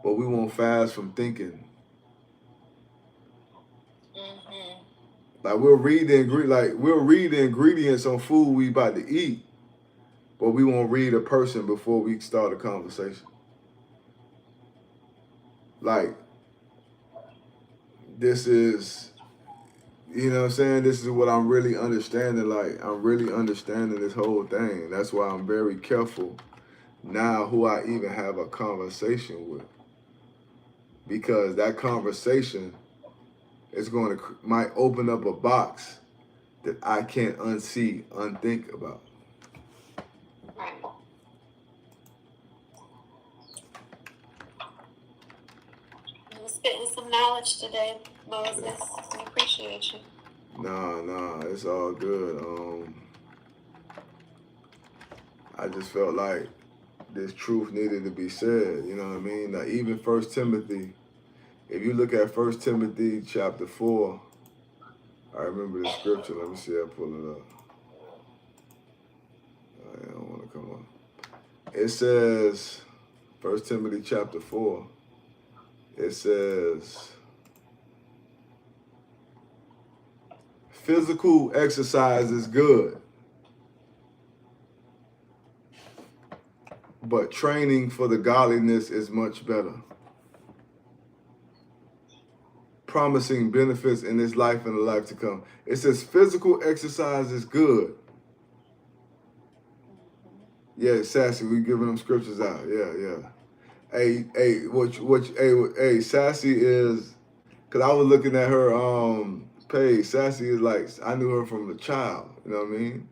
but we won't fast from thinking. Mm-hmm. Like we'll read the ingredients on food we about to eat, but we won't read a person before we start a conversation. Like this is, you know what I'm saying? This is what I'm really understanding. Like I'm really understanding this whole thing. That's why I'm very careful now who I even have a conversation with, because that conversation is going to might open up a box that I can't unsee, unthink about. Right. You're spitting some knowledge today, Moses. We appreciate you. Nah, it's all good. I just felt like this truth needed to be said. You know what I mean? Like even First Timothy, if you look at First Timothy chapter 4, I remember the scripture. Let me see. I pull it up. I don't want to come up. It says, First Timothy chapter 4. It says, physical exercise is good, but training for the godliness is much better, promising benefits in this life and the life to come. It says physical exercise is good. Yeah, Sassy, we giving them scriptures out. Yeah. Hey, Sassy is, cause I was looking at her page. Sassy is like, I knew her from a child. You know what I mean?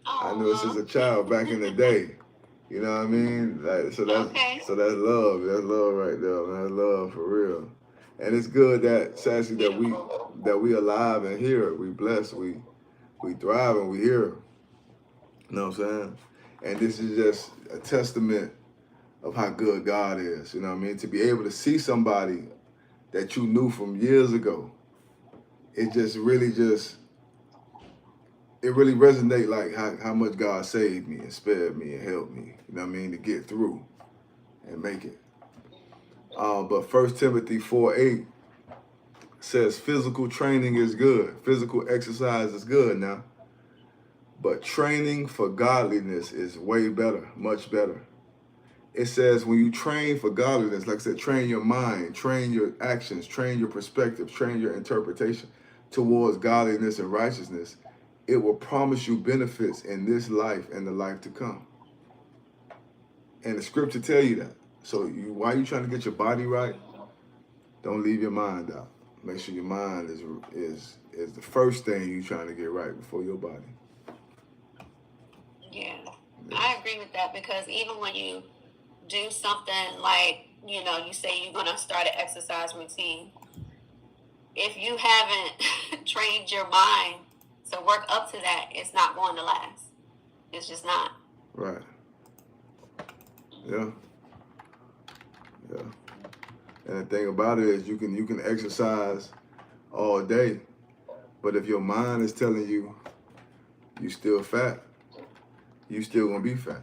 I knew her since a child back in the day. You know what I mean? Like, so that's love. That's love right there. Man. That's love for real. And it's good that Sassy that we alive and here. We blessed. We thrive and we here. You know what I'm saying? And this is just a testament of how good God is. You know what I mean? To be able to see somebody that you knew from years ago, it really resonate like how much God saved me and spared me and helped me, you know what I mean, to get through and make it. But 1 Timothy 4:8 says physical training is good. Physical exercise is good now. But training for godliness is way better, much better. It says when you train for godliness, like I said, train your mind, train your actions, train your perspective, train your interpretation towards godliness and righteousness, it will promise you benefits in this life and the life to come. And the scripture tell you that. So while you trying to get your body right, don't leave your mind out. Make sure your mind is the first thing you trying to get right before your body. Yeah, I agree with that, because even when you do something like, you say you're going to start an exercise routine, if you haven't trained your mind to work up to that, it's not going to last. It's just not. Right. Yeah. And the thing about it is you can exercise all day, but if your mind is telling you you still fat, you still gonna be fat.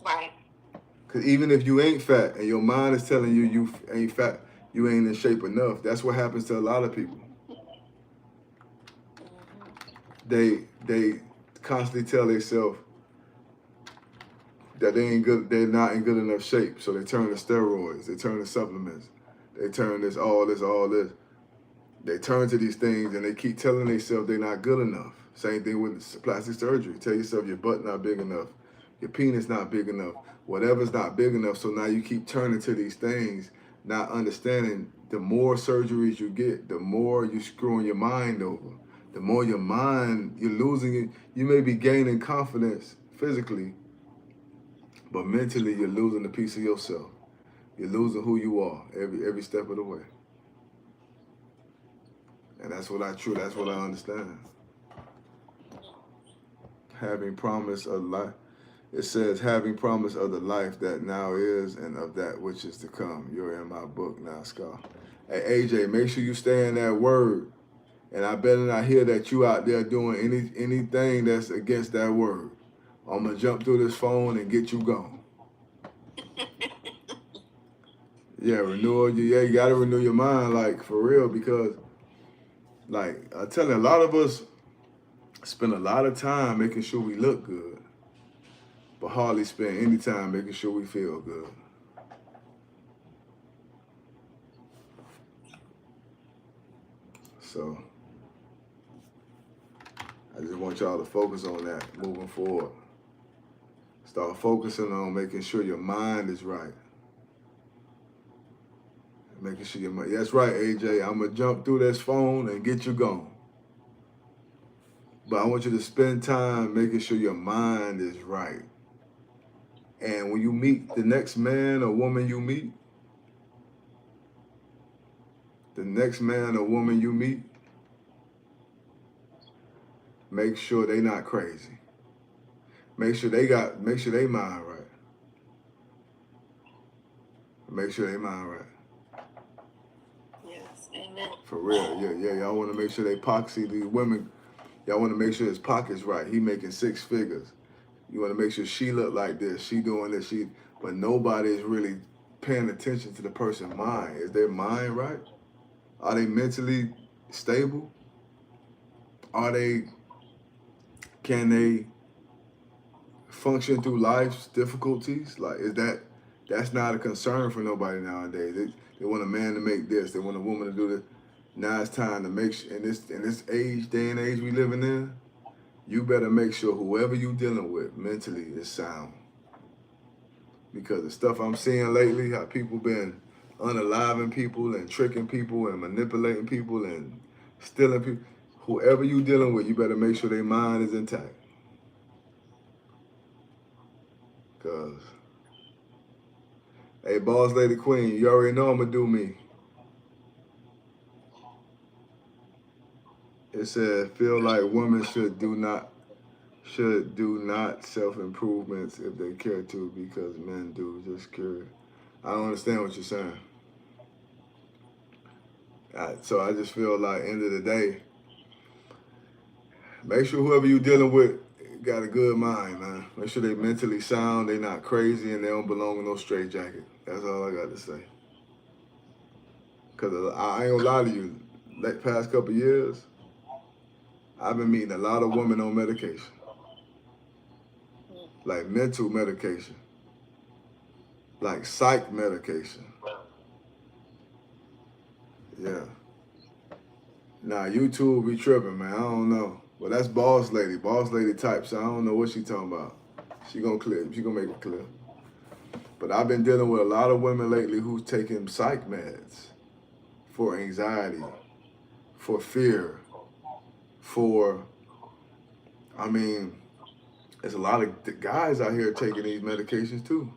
Right. Because even if you ain't fat and your mind is telling you you ain't fat, you ain't in shape enough. That's what happens to a lot of people. They constantly tell themselves that they ain't good, they're not in good enough shape. So they turn to steroids, they turn to supplements, they turn this, all this. They turn to these things and they keep telling themselves they're not good enough. Same thing with plastic surgery. Tell yourself your butt not big enough, your penis not big enough, whatever's not big enough. So now you keep turning to these things not understanding the more surgeries you get, the more you screwing your mind over. The more your mind, you're losing it. You may be gaining confidence physically, but mentally you're losing a piece of yourself. You're losing who you are every step of the way. And that's what I understand. Having promise of life. It says, having promise of the life that now is and of that which is to come. You're in my book now, Scar. Hey, AJ, make sure you stay in that word. And I better not hear that you out there doing anything that's against that word. I'm going to jump through this phone and get you gone. Yeah, you got to renew your mind, like, for real, because, like, I tell you, a lot of us spend a lot of time making sure we look good, but hardly spend any time making sure we feel good. So I just want y'all to focus on that moving forward. Start focusing on making sure your mind is right. Making sure your mind. That's right, AJ. I'm gonna jump through this phone and get you gone. But I want you to spend time making sure your mind is right. And when you meet the next man or woman you meet, make sure they not crazy. Make sure they mind right. Make sure they mind right. Yes, amen. For real, yeah. Y'all want to make sure they poxy these women. Y'all want to make sure his pocket's right. He making 6 figures. You want to make sure she look like this. She doing this. But nobody is really paying attention to the person's mind. Is their mind right? Are they mentally stable? Can they function through life's difficulties? Like, that's not a concern for nobody nowadays. They want a man to make this. They want a woman to do this. Now it's time to make sure, in this day and age we living in, you better make sure whoever you dealing with mentally is sound. Because the stuff I'm seeing lately, how people been unaliving people and tricking people and manipulating people and stealing people. Whoever you dealing with, you better make sure their mind is intact. Cause, hey, boss lady queen, you already know I'm gonna do me. It said, feel like women should do not self improvements if they care to, because men do. Just curious. I don't understand what you're saying. So I just feel like, end of the day, make sure whoever you're dealing with got a good mind, man. Make sure they mentally sound, they not crazy, and they don't belong in no straitjacket. That's all I got to say. Because I ain't gonna lie to you, like past couple years, I've been meeting a lot of women on medication. Like mental medication. Like psych medication. Yeah. Nah, YouTube be tripping, man. I don't know. Well, that's boss lady type, so I don't know what she talking about. She gonna make it clear. But I've been dealing with a lot of women lately who's taking psych meds for anxiety, for fear, there's a lot of guys out here taking these medications too.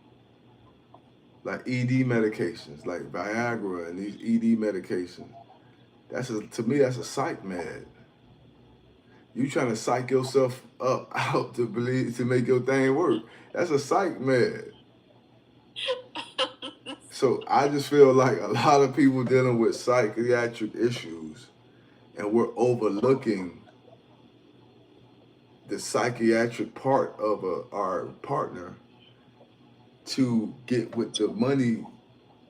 Like ED medications, like Viagra and these ED medications. To me, that's a psych med. You trying to psych yourself up out to make your thing work. That's a psych med. So I just feel like a lot of people dealing with psychiatric issues, and we're overlooking the psychiatric part of our partner to get with the money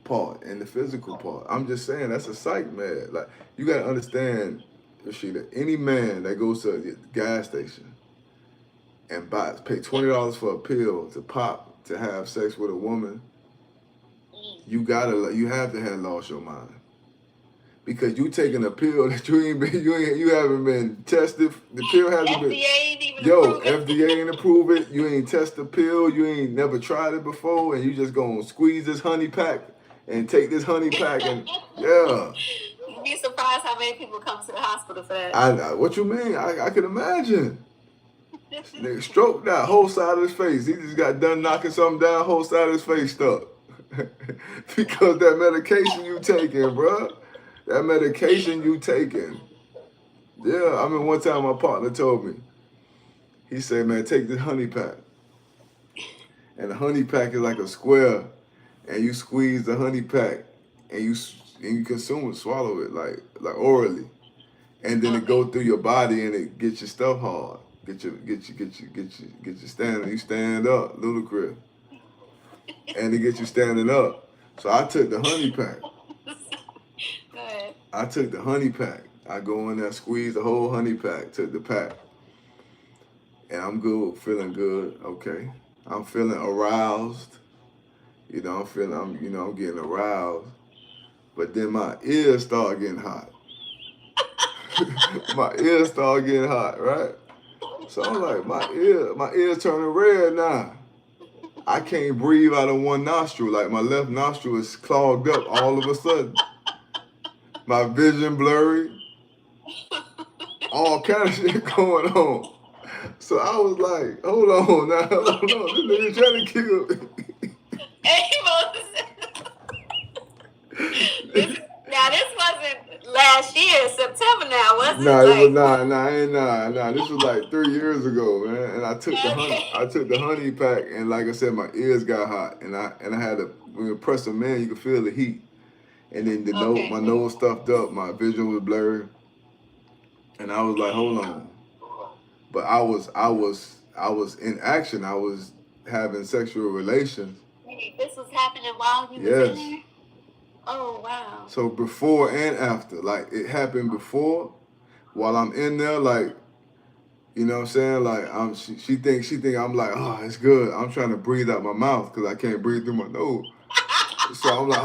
part and the physical part. I'm just saying that's a psych med. Like, you gotta understand, Rashida, any man that goes to the gas station and pay $20 for a pill to pop to have sex with a woman, you have to have lost your mind. Because you taking a pill that you haven't been tested. The pill hasn't been. FDA ain't even approved it. FDA ain't approved it. You ain't test the pill. You ain't never tried it before, and you just gonna squeeze this honey pack and take this honey pack and yeah. You'd be surprised how many people come to the hospital for that. What you mean? I can imagine. Nigga stroked that whole side of his face. He just got done knocking something down, whole side of his face stuck. Because that medication you taking, bro. That medication you taking. Yeah, I mean, one time my partner told me, he said, man, take this honey pack. And the honey pack is like a square, and you squeeze the honey pack, and you consume it, swallow it like orally, and then it go through your body and it gets your stuff hard, get your standing. You stand up, ludicrous, and it gets you standing up. So I took the honey pack. I took the honey pack. I go in there, squeeze the whole honey pack, took the pack, and I'm good, feeling good. Okay. I'm feeling aroused, I'm getting aroused, but then my ears start getting hot. My ears start getting hot, right? So I'm like, my ears turning red now. I can't breathe out of one nostril. Like my left nostril is clogged up all of a sudden. My vision blurry. All kind of shit going on. So I was like, hold on now, this nigga trying to kill me. Now this wasn't last year, September now, was it? Nah, this was like 3 years ago, man. And I took the honey pack, and like I said, my ears got hot, and I had to, when you press a man, you could feel the heat. And then my nose stuffed up, my vision was blurred. And I was like, hold on. But I was in action. I was having sexual relations. This was happening while you was in there? Oh, wow. So before and after. Like, it happened before, while I'm in there, like, you know what I'm saying? Like, she think I'm like, oh, it's good. I'm trying to breathe out my mouth because I can't breathe through my nose. So I'm like,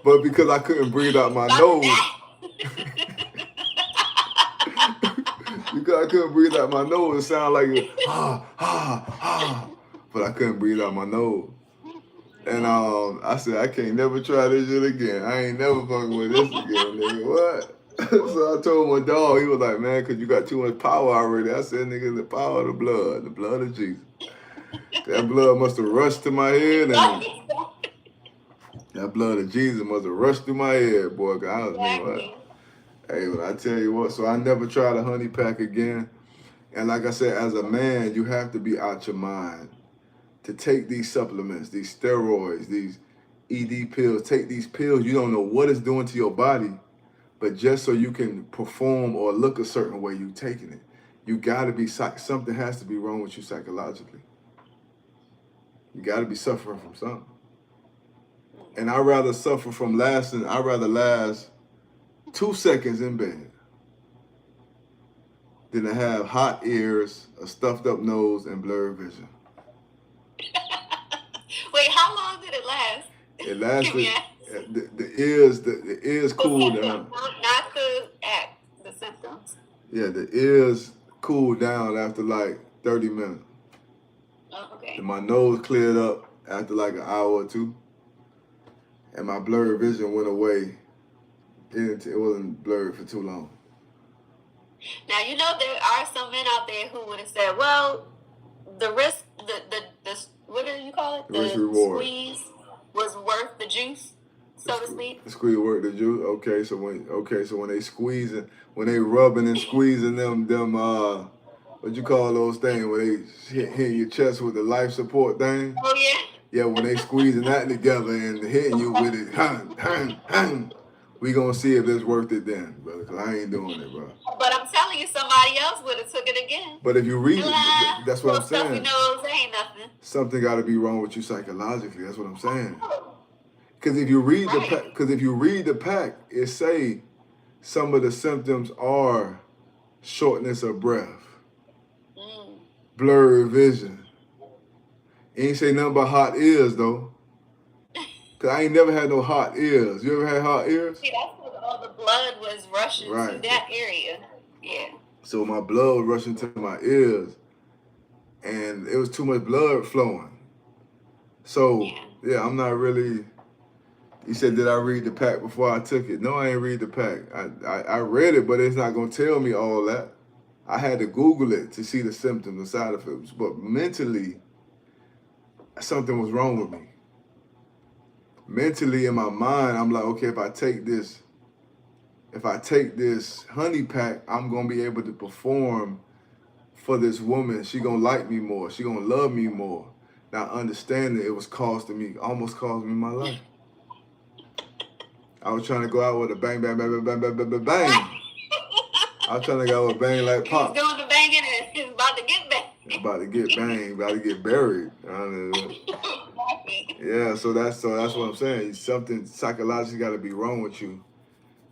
But because I couldn't breathe out my nose, because I couldn't breathe out my nose, it sounded like but I couldn't breathe out my nose. And I said, I can't never try this shit again. I ain't never fucking with this again, nigga. What? So I told my dog, he was like, man, because you got too much power already. I said, nigga, the power of the blood of Jesus. That blood must have rushed to my head, and that blood of Jesus must have rushed through my head, boy. Cause I was like, hey, but I tell you what, so I never tried a honey pack again. And like I said, as a man, you have to be out your mind to take these supplements, these steroids, these ED pills. Take these pills, you don't know what it's doing to your body, but just so you can perform or look a certain way, you taking it. You gotta be, something has to be wrong with you psychologically. You gotta be suffering from something. And I'd rather last 2 seconds in bed than to have hot ears, a stuffed up nose, and blurred vision. Wait, how long did it last? It lasted. The ears cooled down. Not the act, the symptoms. Yeah, the ears cooled down after like 30 minutes. Oh, okay. And my nose cleared up after like an hour or two. And my blurred vision went away. It wasn't blurred for too long. Now, you know there are some men out there who would have said, well, the risk, the what do you call it? The risk reward. Squeeze was worth the juice, so to speak. The squeeze worth the juice. Okay, so when they squeezing, when they rubbing and squeezing them what you call those things when they hit your chest with the life support thing? Oh yeah. Yeah, when they squeezing that together and hitting you with it, we gonna see if it's worth it then, brother. Cause I ain't doing it, bro. But I'm telling you, somebody else would have took it again. But if you read it, that's what I'm saying. Nose ain't nothing. Something got to be wrong with you psychologically. That's what I'm saying. Because if you read the pack, it say some of the symptoms are shortness of breath, blurred vision. It ain't say nothing about hot ears though. Cause I ain't never had no hot ears. You ever had hot ears? See, that's because all the blood was rushing to that area. Yeah. So my blood was rushing to my ears, and it was too much blood flowing. So Yeah, I'm not really. You said, did I read the pack before I took it? No, I ain't read the pack. I read it, but it's not gonna tell me all that. I had to Google it to see the symptoms and side effects. But mentally, something was wrong with me. Mentally, in my mind, I'm like, okay, if I take this honey pack, I'm gonna be able to perform for this woman. She gonna like me more. She gonna love me more. Not understanding it was costing me, almost cost me my life. I was trying to go out with a bang, bang, bang, bang, bang, bang, bang, bang. I was trying to go out with a bang like pop. He's doing the banging and he's about to get banged. About to get banged, about to get buried. Yeah, so that's what I'm saying. Something psychologically got to be wrong with you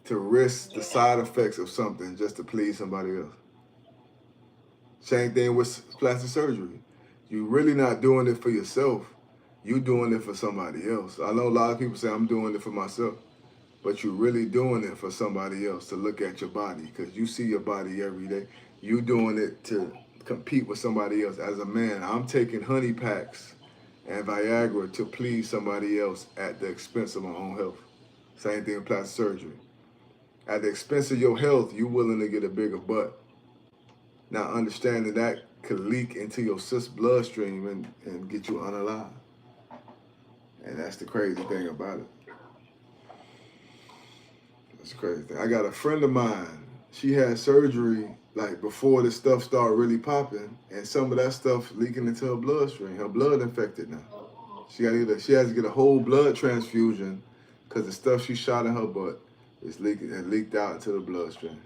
to risk the side effects of something just to please somebody else. Same thing with plastic surgery. You really not doing it for yourself. You doing it for somebody else. I know a lot of people say I'm doing it for myself, but you're really doing it for somebody else to look at your body because you see your body every day. You doing it to compete with somebody else. As a man, I'm taking honey packs and Viagra to please somebody else at the expense of my own health. Same thing with plastic surgery. At the expense of your health, you willing to get a bigger butt. Now understanding that could leak into your bloodstream and get you unalive. And that's the crazy thing about it. That's the crazy thing. I got a friend of mine. She had surgery like before this stuff started really popping, and some of that stuff leaking into her bloodstream. Her blood infected now. She has to get a whole blood transfusion because the stuff she shot in her butt is leaking and leaked out into the bloodstream.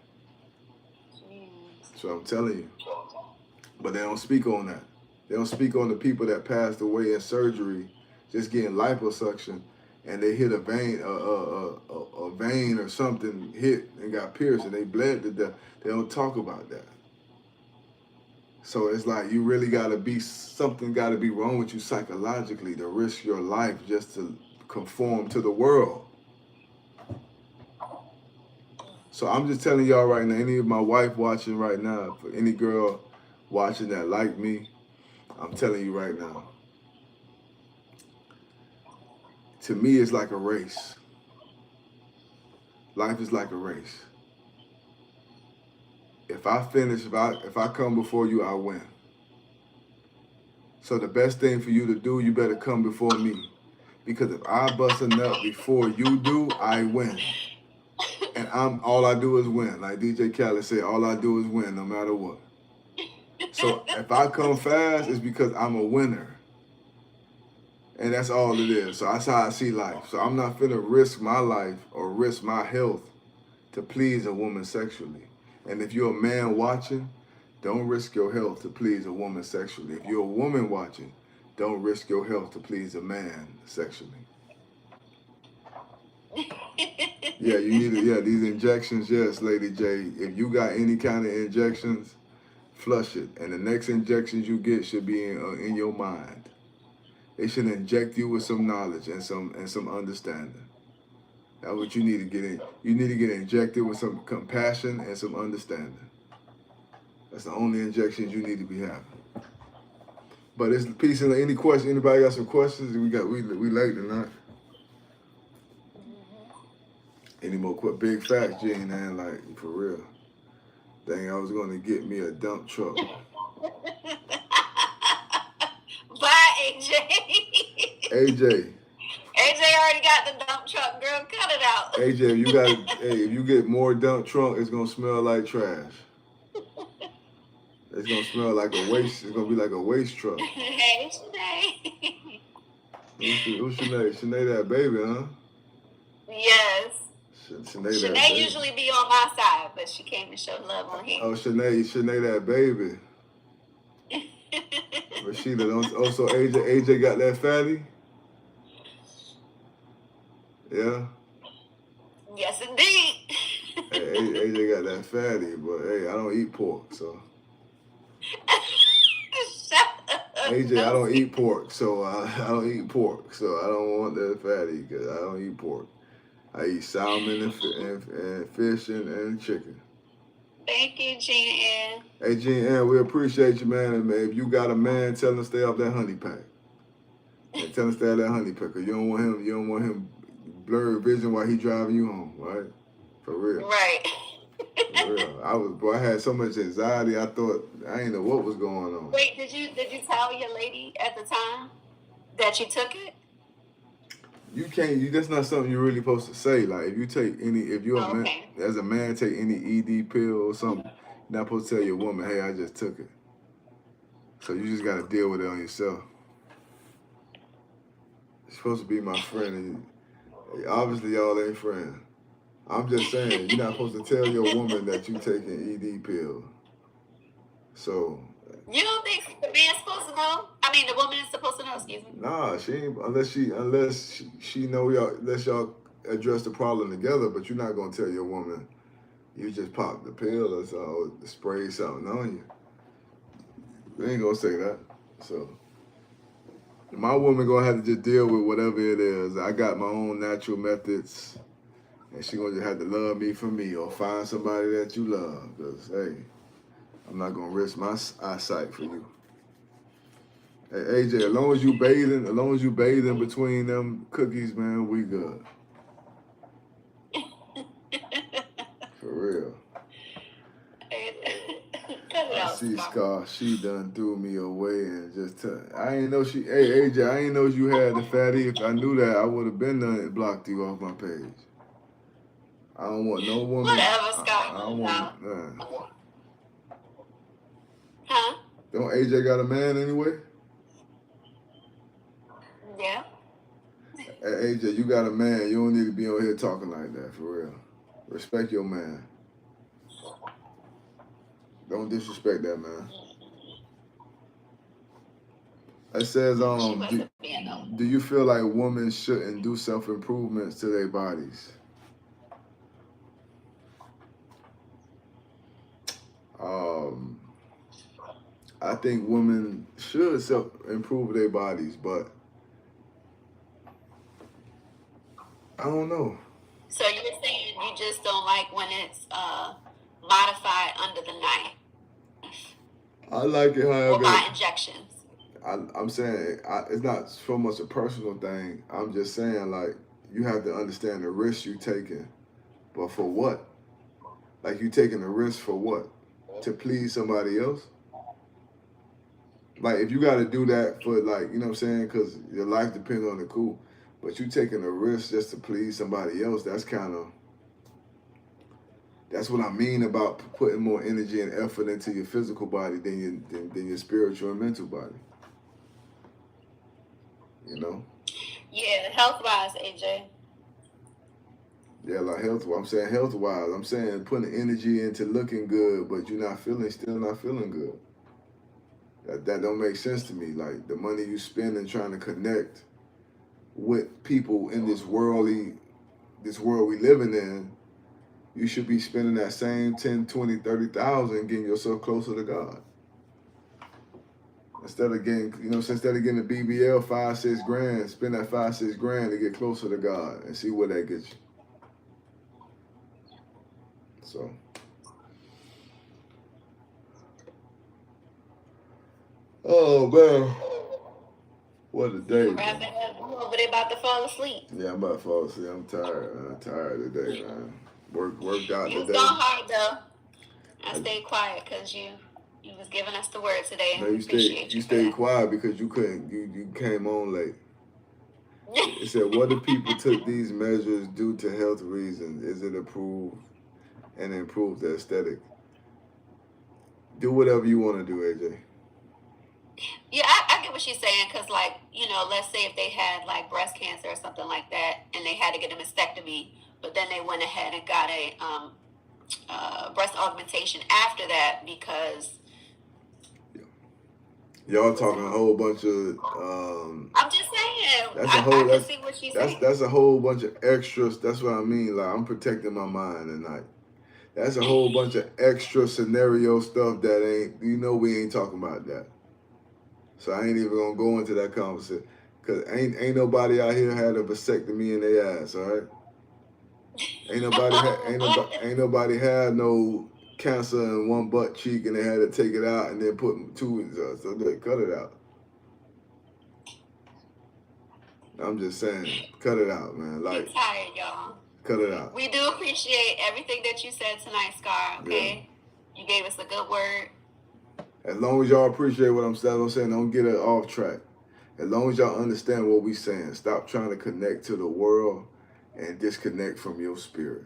So I'm telling you. But they don't speak on that. They don't speak on the people that passed away in surgery, just getting liposuction, and they hit a vein, a vein or something hit and got pierced, and they bled to death. They don't talk about that. So it's like you really something got to be wrong with you psychologically to risk your life just to conform to the world. So I'm just telling y'all right now, any of my wife watching right now, for any girl watching that like me, I'm telling you right now, to me it's like a race. Life is like a race. If I come before you, I win. So the best thing for you to do, you better come before me. Because if I bust a nut before you do, I win. And all I do is win. Like DJ Khaled said, all I do is win no matter what. So if I come fast, it's because I'm a winner. And that's all it is. So that's how I see life. So I'm not finna risk my life or risk my health to please a woman sexually. And if you're a man watching, don't risk your health to please a woman sexually. If you're a woman watching, don't risk your health to please a man sexually. Yeah, you need it. Yeah, these injections, yes, Lady J. If you got any kind of injections, flush it. And the next injections you get should be in your mind. They should inject you with some knowledge and some understanding. That's what you need to get in. You need to get injected with some compassion and some understanding. That's the only injections you need to be having. But it's peace and any question. Anybody got some questions? We late tonight. Any more big facts, Gene? And like for real. Dang, I was gonna get me a dump truck. Bye, AJ. AJ already got the dump truck, girl. Cut it out. AJ, if you get more dump truck, it's gonna smell like trash. It's gonna smell like a waste. It's gonna be like a waste truck. Hey, Shanae. Who's Shanae? Shanae, that baby, huh? Yes. Shanae usually be on my side, but she came to show love on him. Oh, Shanae, that baby. Rashida, so AJ got that fatty? Yeah? Yes, indeed. Hey, AJ got that fatty, but hey, I don't eat pork, so. Shut up. AJ, I don't eat pork, so I don't eat pork, so I don't want that fatty because I don't eat pork. I eat salmon and fish and chicken. Thank you, Gene Ann. Hey, Gene Ann, we appreciate you, man. And if you got a man, tell him to stay off that honey pack. And tell him stay at that honey picker. You don't want him. You don't want him blurred vision while he driving you home, right? For real. Right. For real. I had so much anxiety. I thought I didn't know what was going on. Wait, did you tell your lady at the time that you took it? You can't. That's not something you're really supposed to say. Like if you take any, if you're a Oh, man, okay. as a man, take any ED pill or something, you're not supposed to tell your woman, "Hey, I just took it." So you just got to deal with it on yourself. You're supposed to be my friend, and obviously y'all ain't friends. I'm just saying, you're not supposed to tell your woman that you taking ED pill. So You don't think the man's supposed to know? I mean, the woman is supposed to know. Excuse me. nah, she ain't unless she know y'all unless y'all address the problem together. But you're not gonna tell your woman you just popped the pill or, or spray something on you. They ain't gonna say that. So my woman gonna have to just deal with whatever it is. I got my own natural methods, and she gonna just have to love me for me or find somebody that you love. Cause hey, I'm not gonna risk my eyesight for you. Hey AJ, as long as you bathing between them cookies, man, we good. For real. Cut it I out, see Scar. Scar. She done threw me away and just. I ain't know she. Hey AJ, I ain't know you had the fatty. If I knew that, I would have been done and blocked you off my page. I don't want no woman. Whatever, I Scar. don't No. want. Huh? Don't AJ got a man anyway? Yeah. Hey AJ, you got a man. You don't need to be on here talking like that. For real. Respect your man. Don't disrespect that man. It says, She do, wasn't being no. do you feel like women shouldn't do self improvements to their bodies? Um, I think women should self improve their bodies, but I don't know. So you're saying you just don't like when it's modified under the knife I like it or however. by injections? I'm saying it's not so much a personal thing. I'm just saying like you have to understand the risk you taking, but for what? Like you taking a risk for what? To please somebody else? Like if you got to do that for like you know what I'm saying, because your life depends on the cool, but you taking a risk just to please somebody else. That's what I mean about putting more energy and effort into your physical body than your spiritual and mental body. You know? Yeah, health wise, AJ. Yeah, like health. I'm saying health wise. I'm saying putting energy into looking good, but you're still not feeling good. That don't make sense to me. Like the money you spend in trying to connect with people in this world we living in, you should be spending that same 10, 20, 30,000 getting yourself closer to God. Instead of getting, instead of getting a BBL 5, 6 grand, spend that 5, 6 grand to get closer to God and see where that gets you. So, oh man, what a day, Wrap man. it up. You over there about to fall asleep. Yeah, I'm about to fall asleep. I'm tired. I'm tired today, man. Worked out You was today. going hard though. I I, stayed quiet because you was giving us the word today, and no, we appreciate you for stayed that. quiet because you couldn't. You came on late. It said, "What if people took these measures due to health reasons? Is it approved and improve the aesthetic? Do whatever you want to do, AJ." Yeah, I get what she's saying because, like, let's say if they had like breast cancer or something like that, and they had to get a mastectomy, but then they went ahead and got a breast augmentation after that because Y'all talking a whole bunch of. I'm just saying That's a I whole. can see what she's saying. That's a whole bunch of extras. That's what I mean. Like I'm protecting my mind at night. That's a whole bunch of extra scenario stuff that ain't. We ain't talking about that. So I ain't even gonna go into that conversation. Cause ain't nobody out here had a vasectomy in their ass, all right? Ain't nobody had no cancer in one butt cheek and they had to take it out and then put two in so they cut it out. I'm just saying, cut it out, man. Like, I'm tired, y'all. Cut it out. We do appreciate everything that you said tonight, Scar. Okay, you gave us a good word. As long as y'all appreciate what I'm saying, don't get it off track. As long as y'all understand what we saying, stop trying to connect to the world and disconnect from your spirit.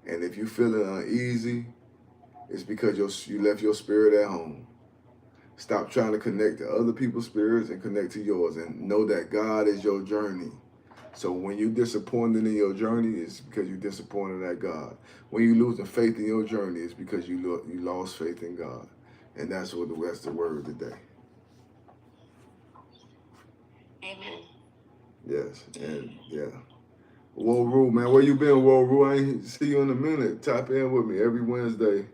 And if you feeling uneasy, it's because you left your spirit at home. Stop trying to connect to other people's spirits and connect to yours, and know that God is your journey. So when you're disappointed in your journey, it's because you're disappointed at God. When you losing faith in your journey, it's because you lost faith in God. And that's the word today. Amen. Yes, and yeah. Woru, man, where you been, Woru? I ain't see you in a minute. Tap in with me every Wednesday,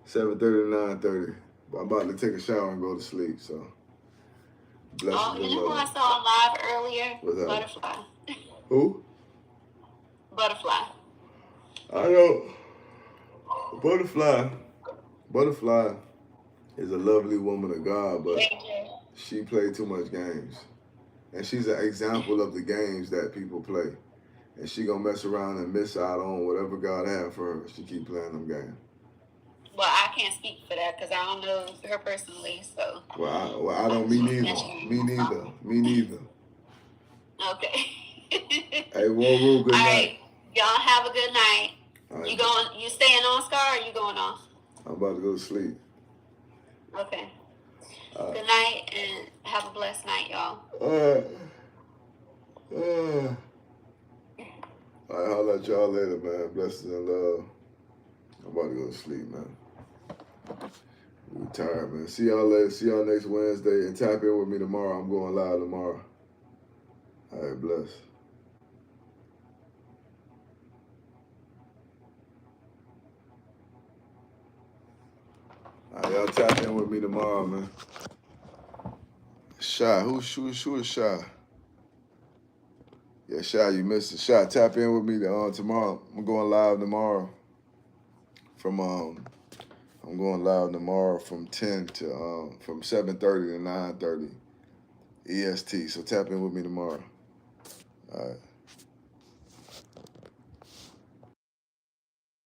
7:30 to 9:30. I'm about to take a shower and go to sleep, so. Oh, you know who I saw live earlier? What's that? Butterfly. Who? Butterfly. I know. Butterfly is a lovely woman of God, but she played too much games. And she's an example of the games that people play. And she gonna mess around and miss out on whatever God had for her. She keep playing them games. Well, I can't speak for that because I don't know her personally. So. Well, I don't. Me neither. Me neither. Okay. Hey, Woru, good night. All right, y'all have a good night. Right. You staying on, Scar, or you going off? I'm about to go to sleep. Okay. Good night and have a blessed night, y'all. All right. All right, holla at y'all later, man. Blessings and love. I'm about to go to sleep, man. I'm tired, man. See y'all later. See y'all next Wednesday. And tap in with me tomorrow. I'm going live tomorrow. All right, bless. All right, y'all tap in with me tomorrow, man. Shy, who is Shy? Yeah, Shy, you missed it. Shy, tap in with me tomorrow. I'm going live tomorrow I'm going live tomorrow from 10 to from 7:30 to 9:30 EST. So tap in with me tomorrow. All right.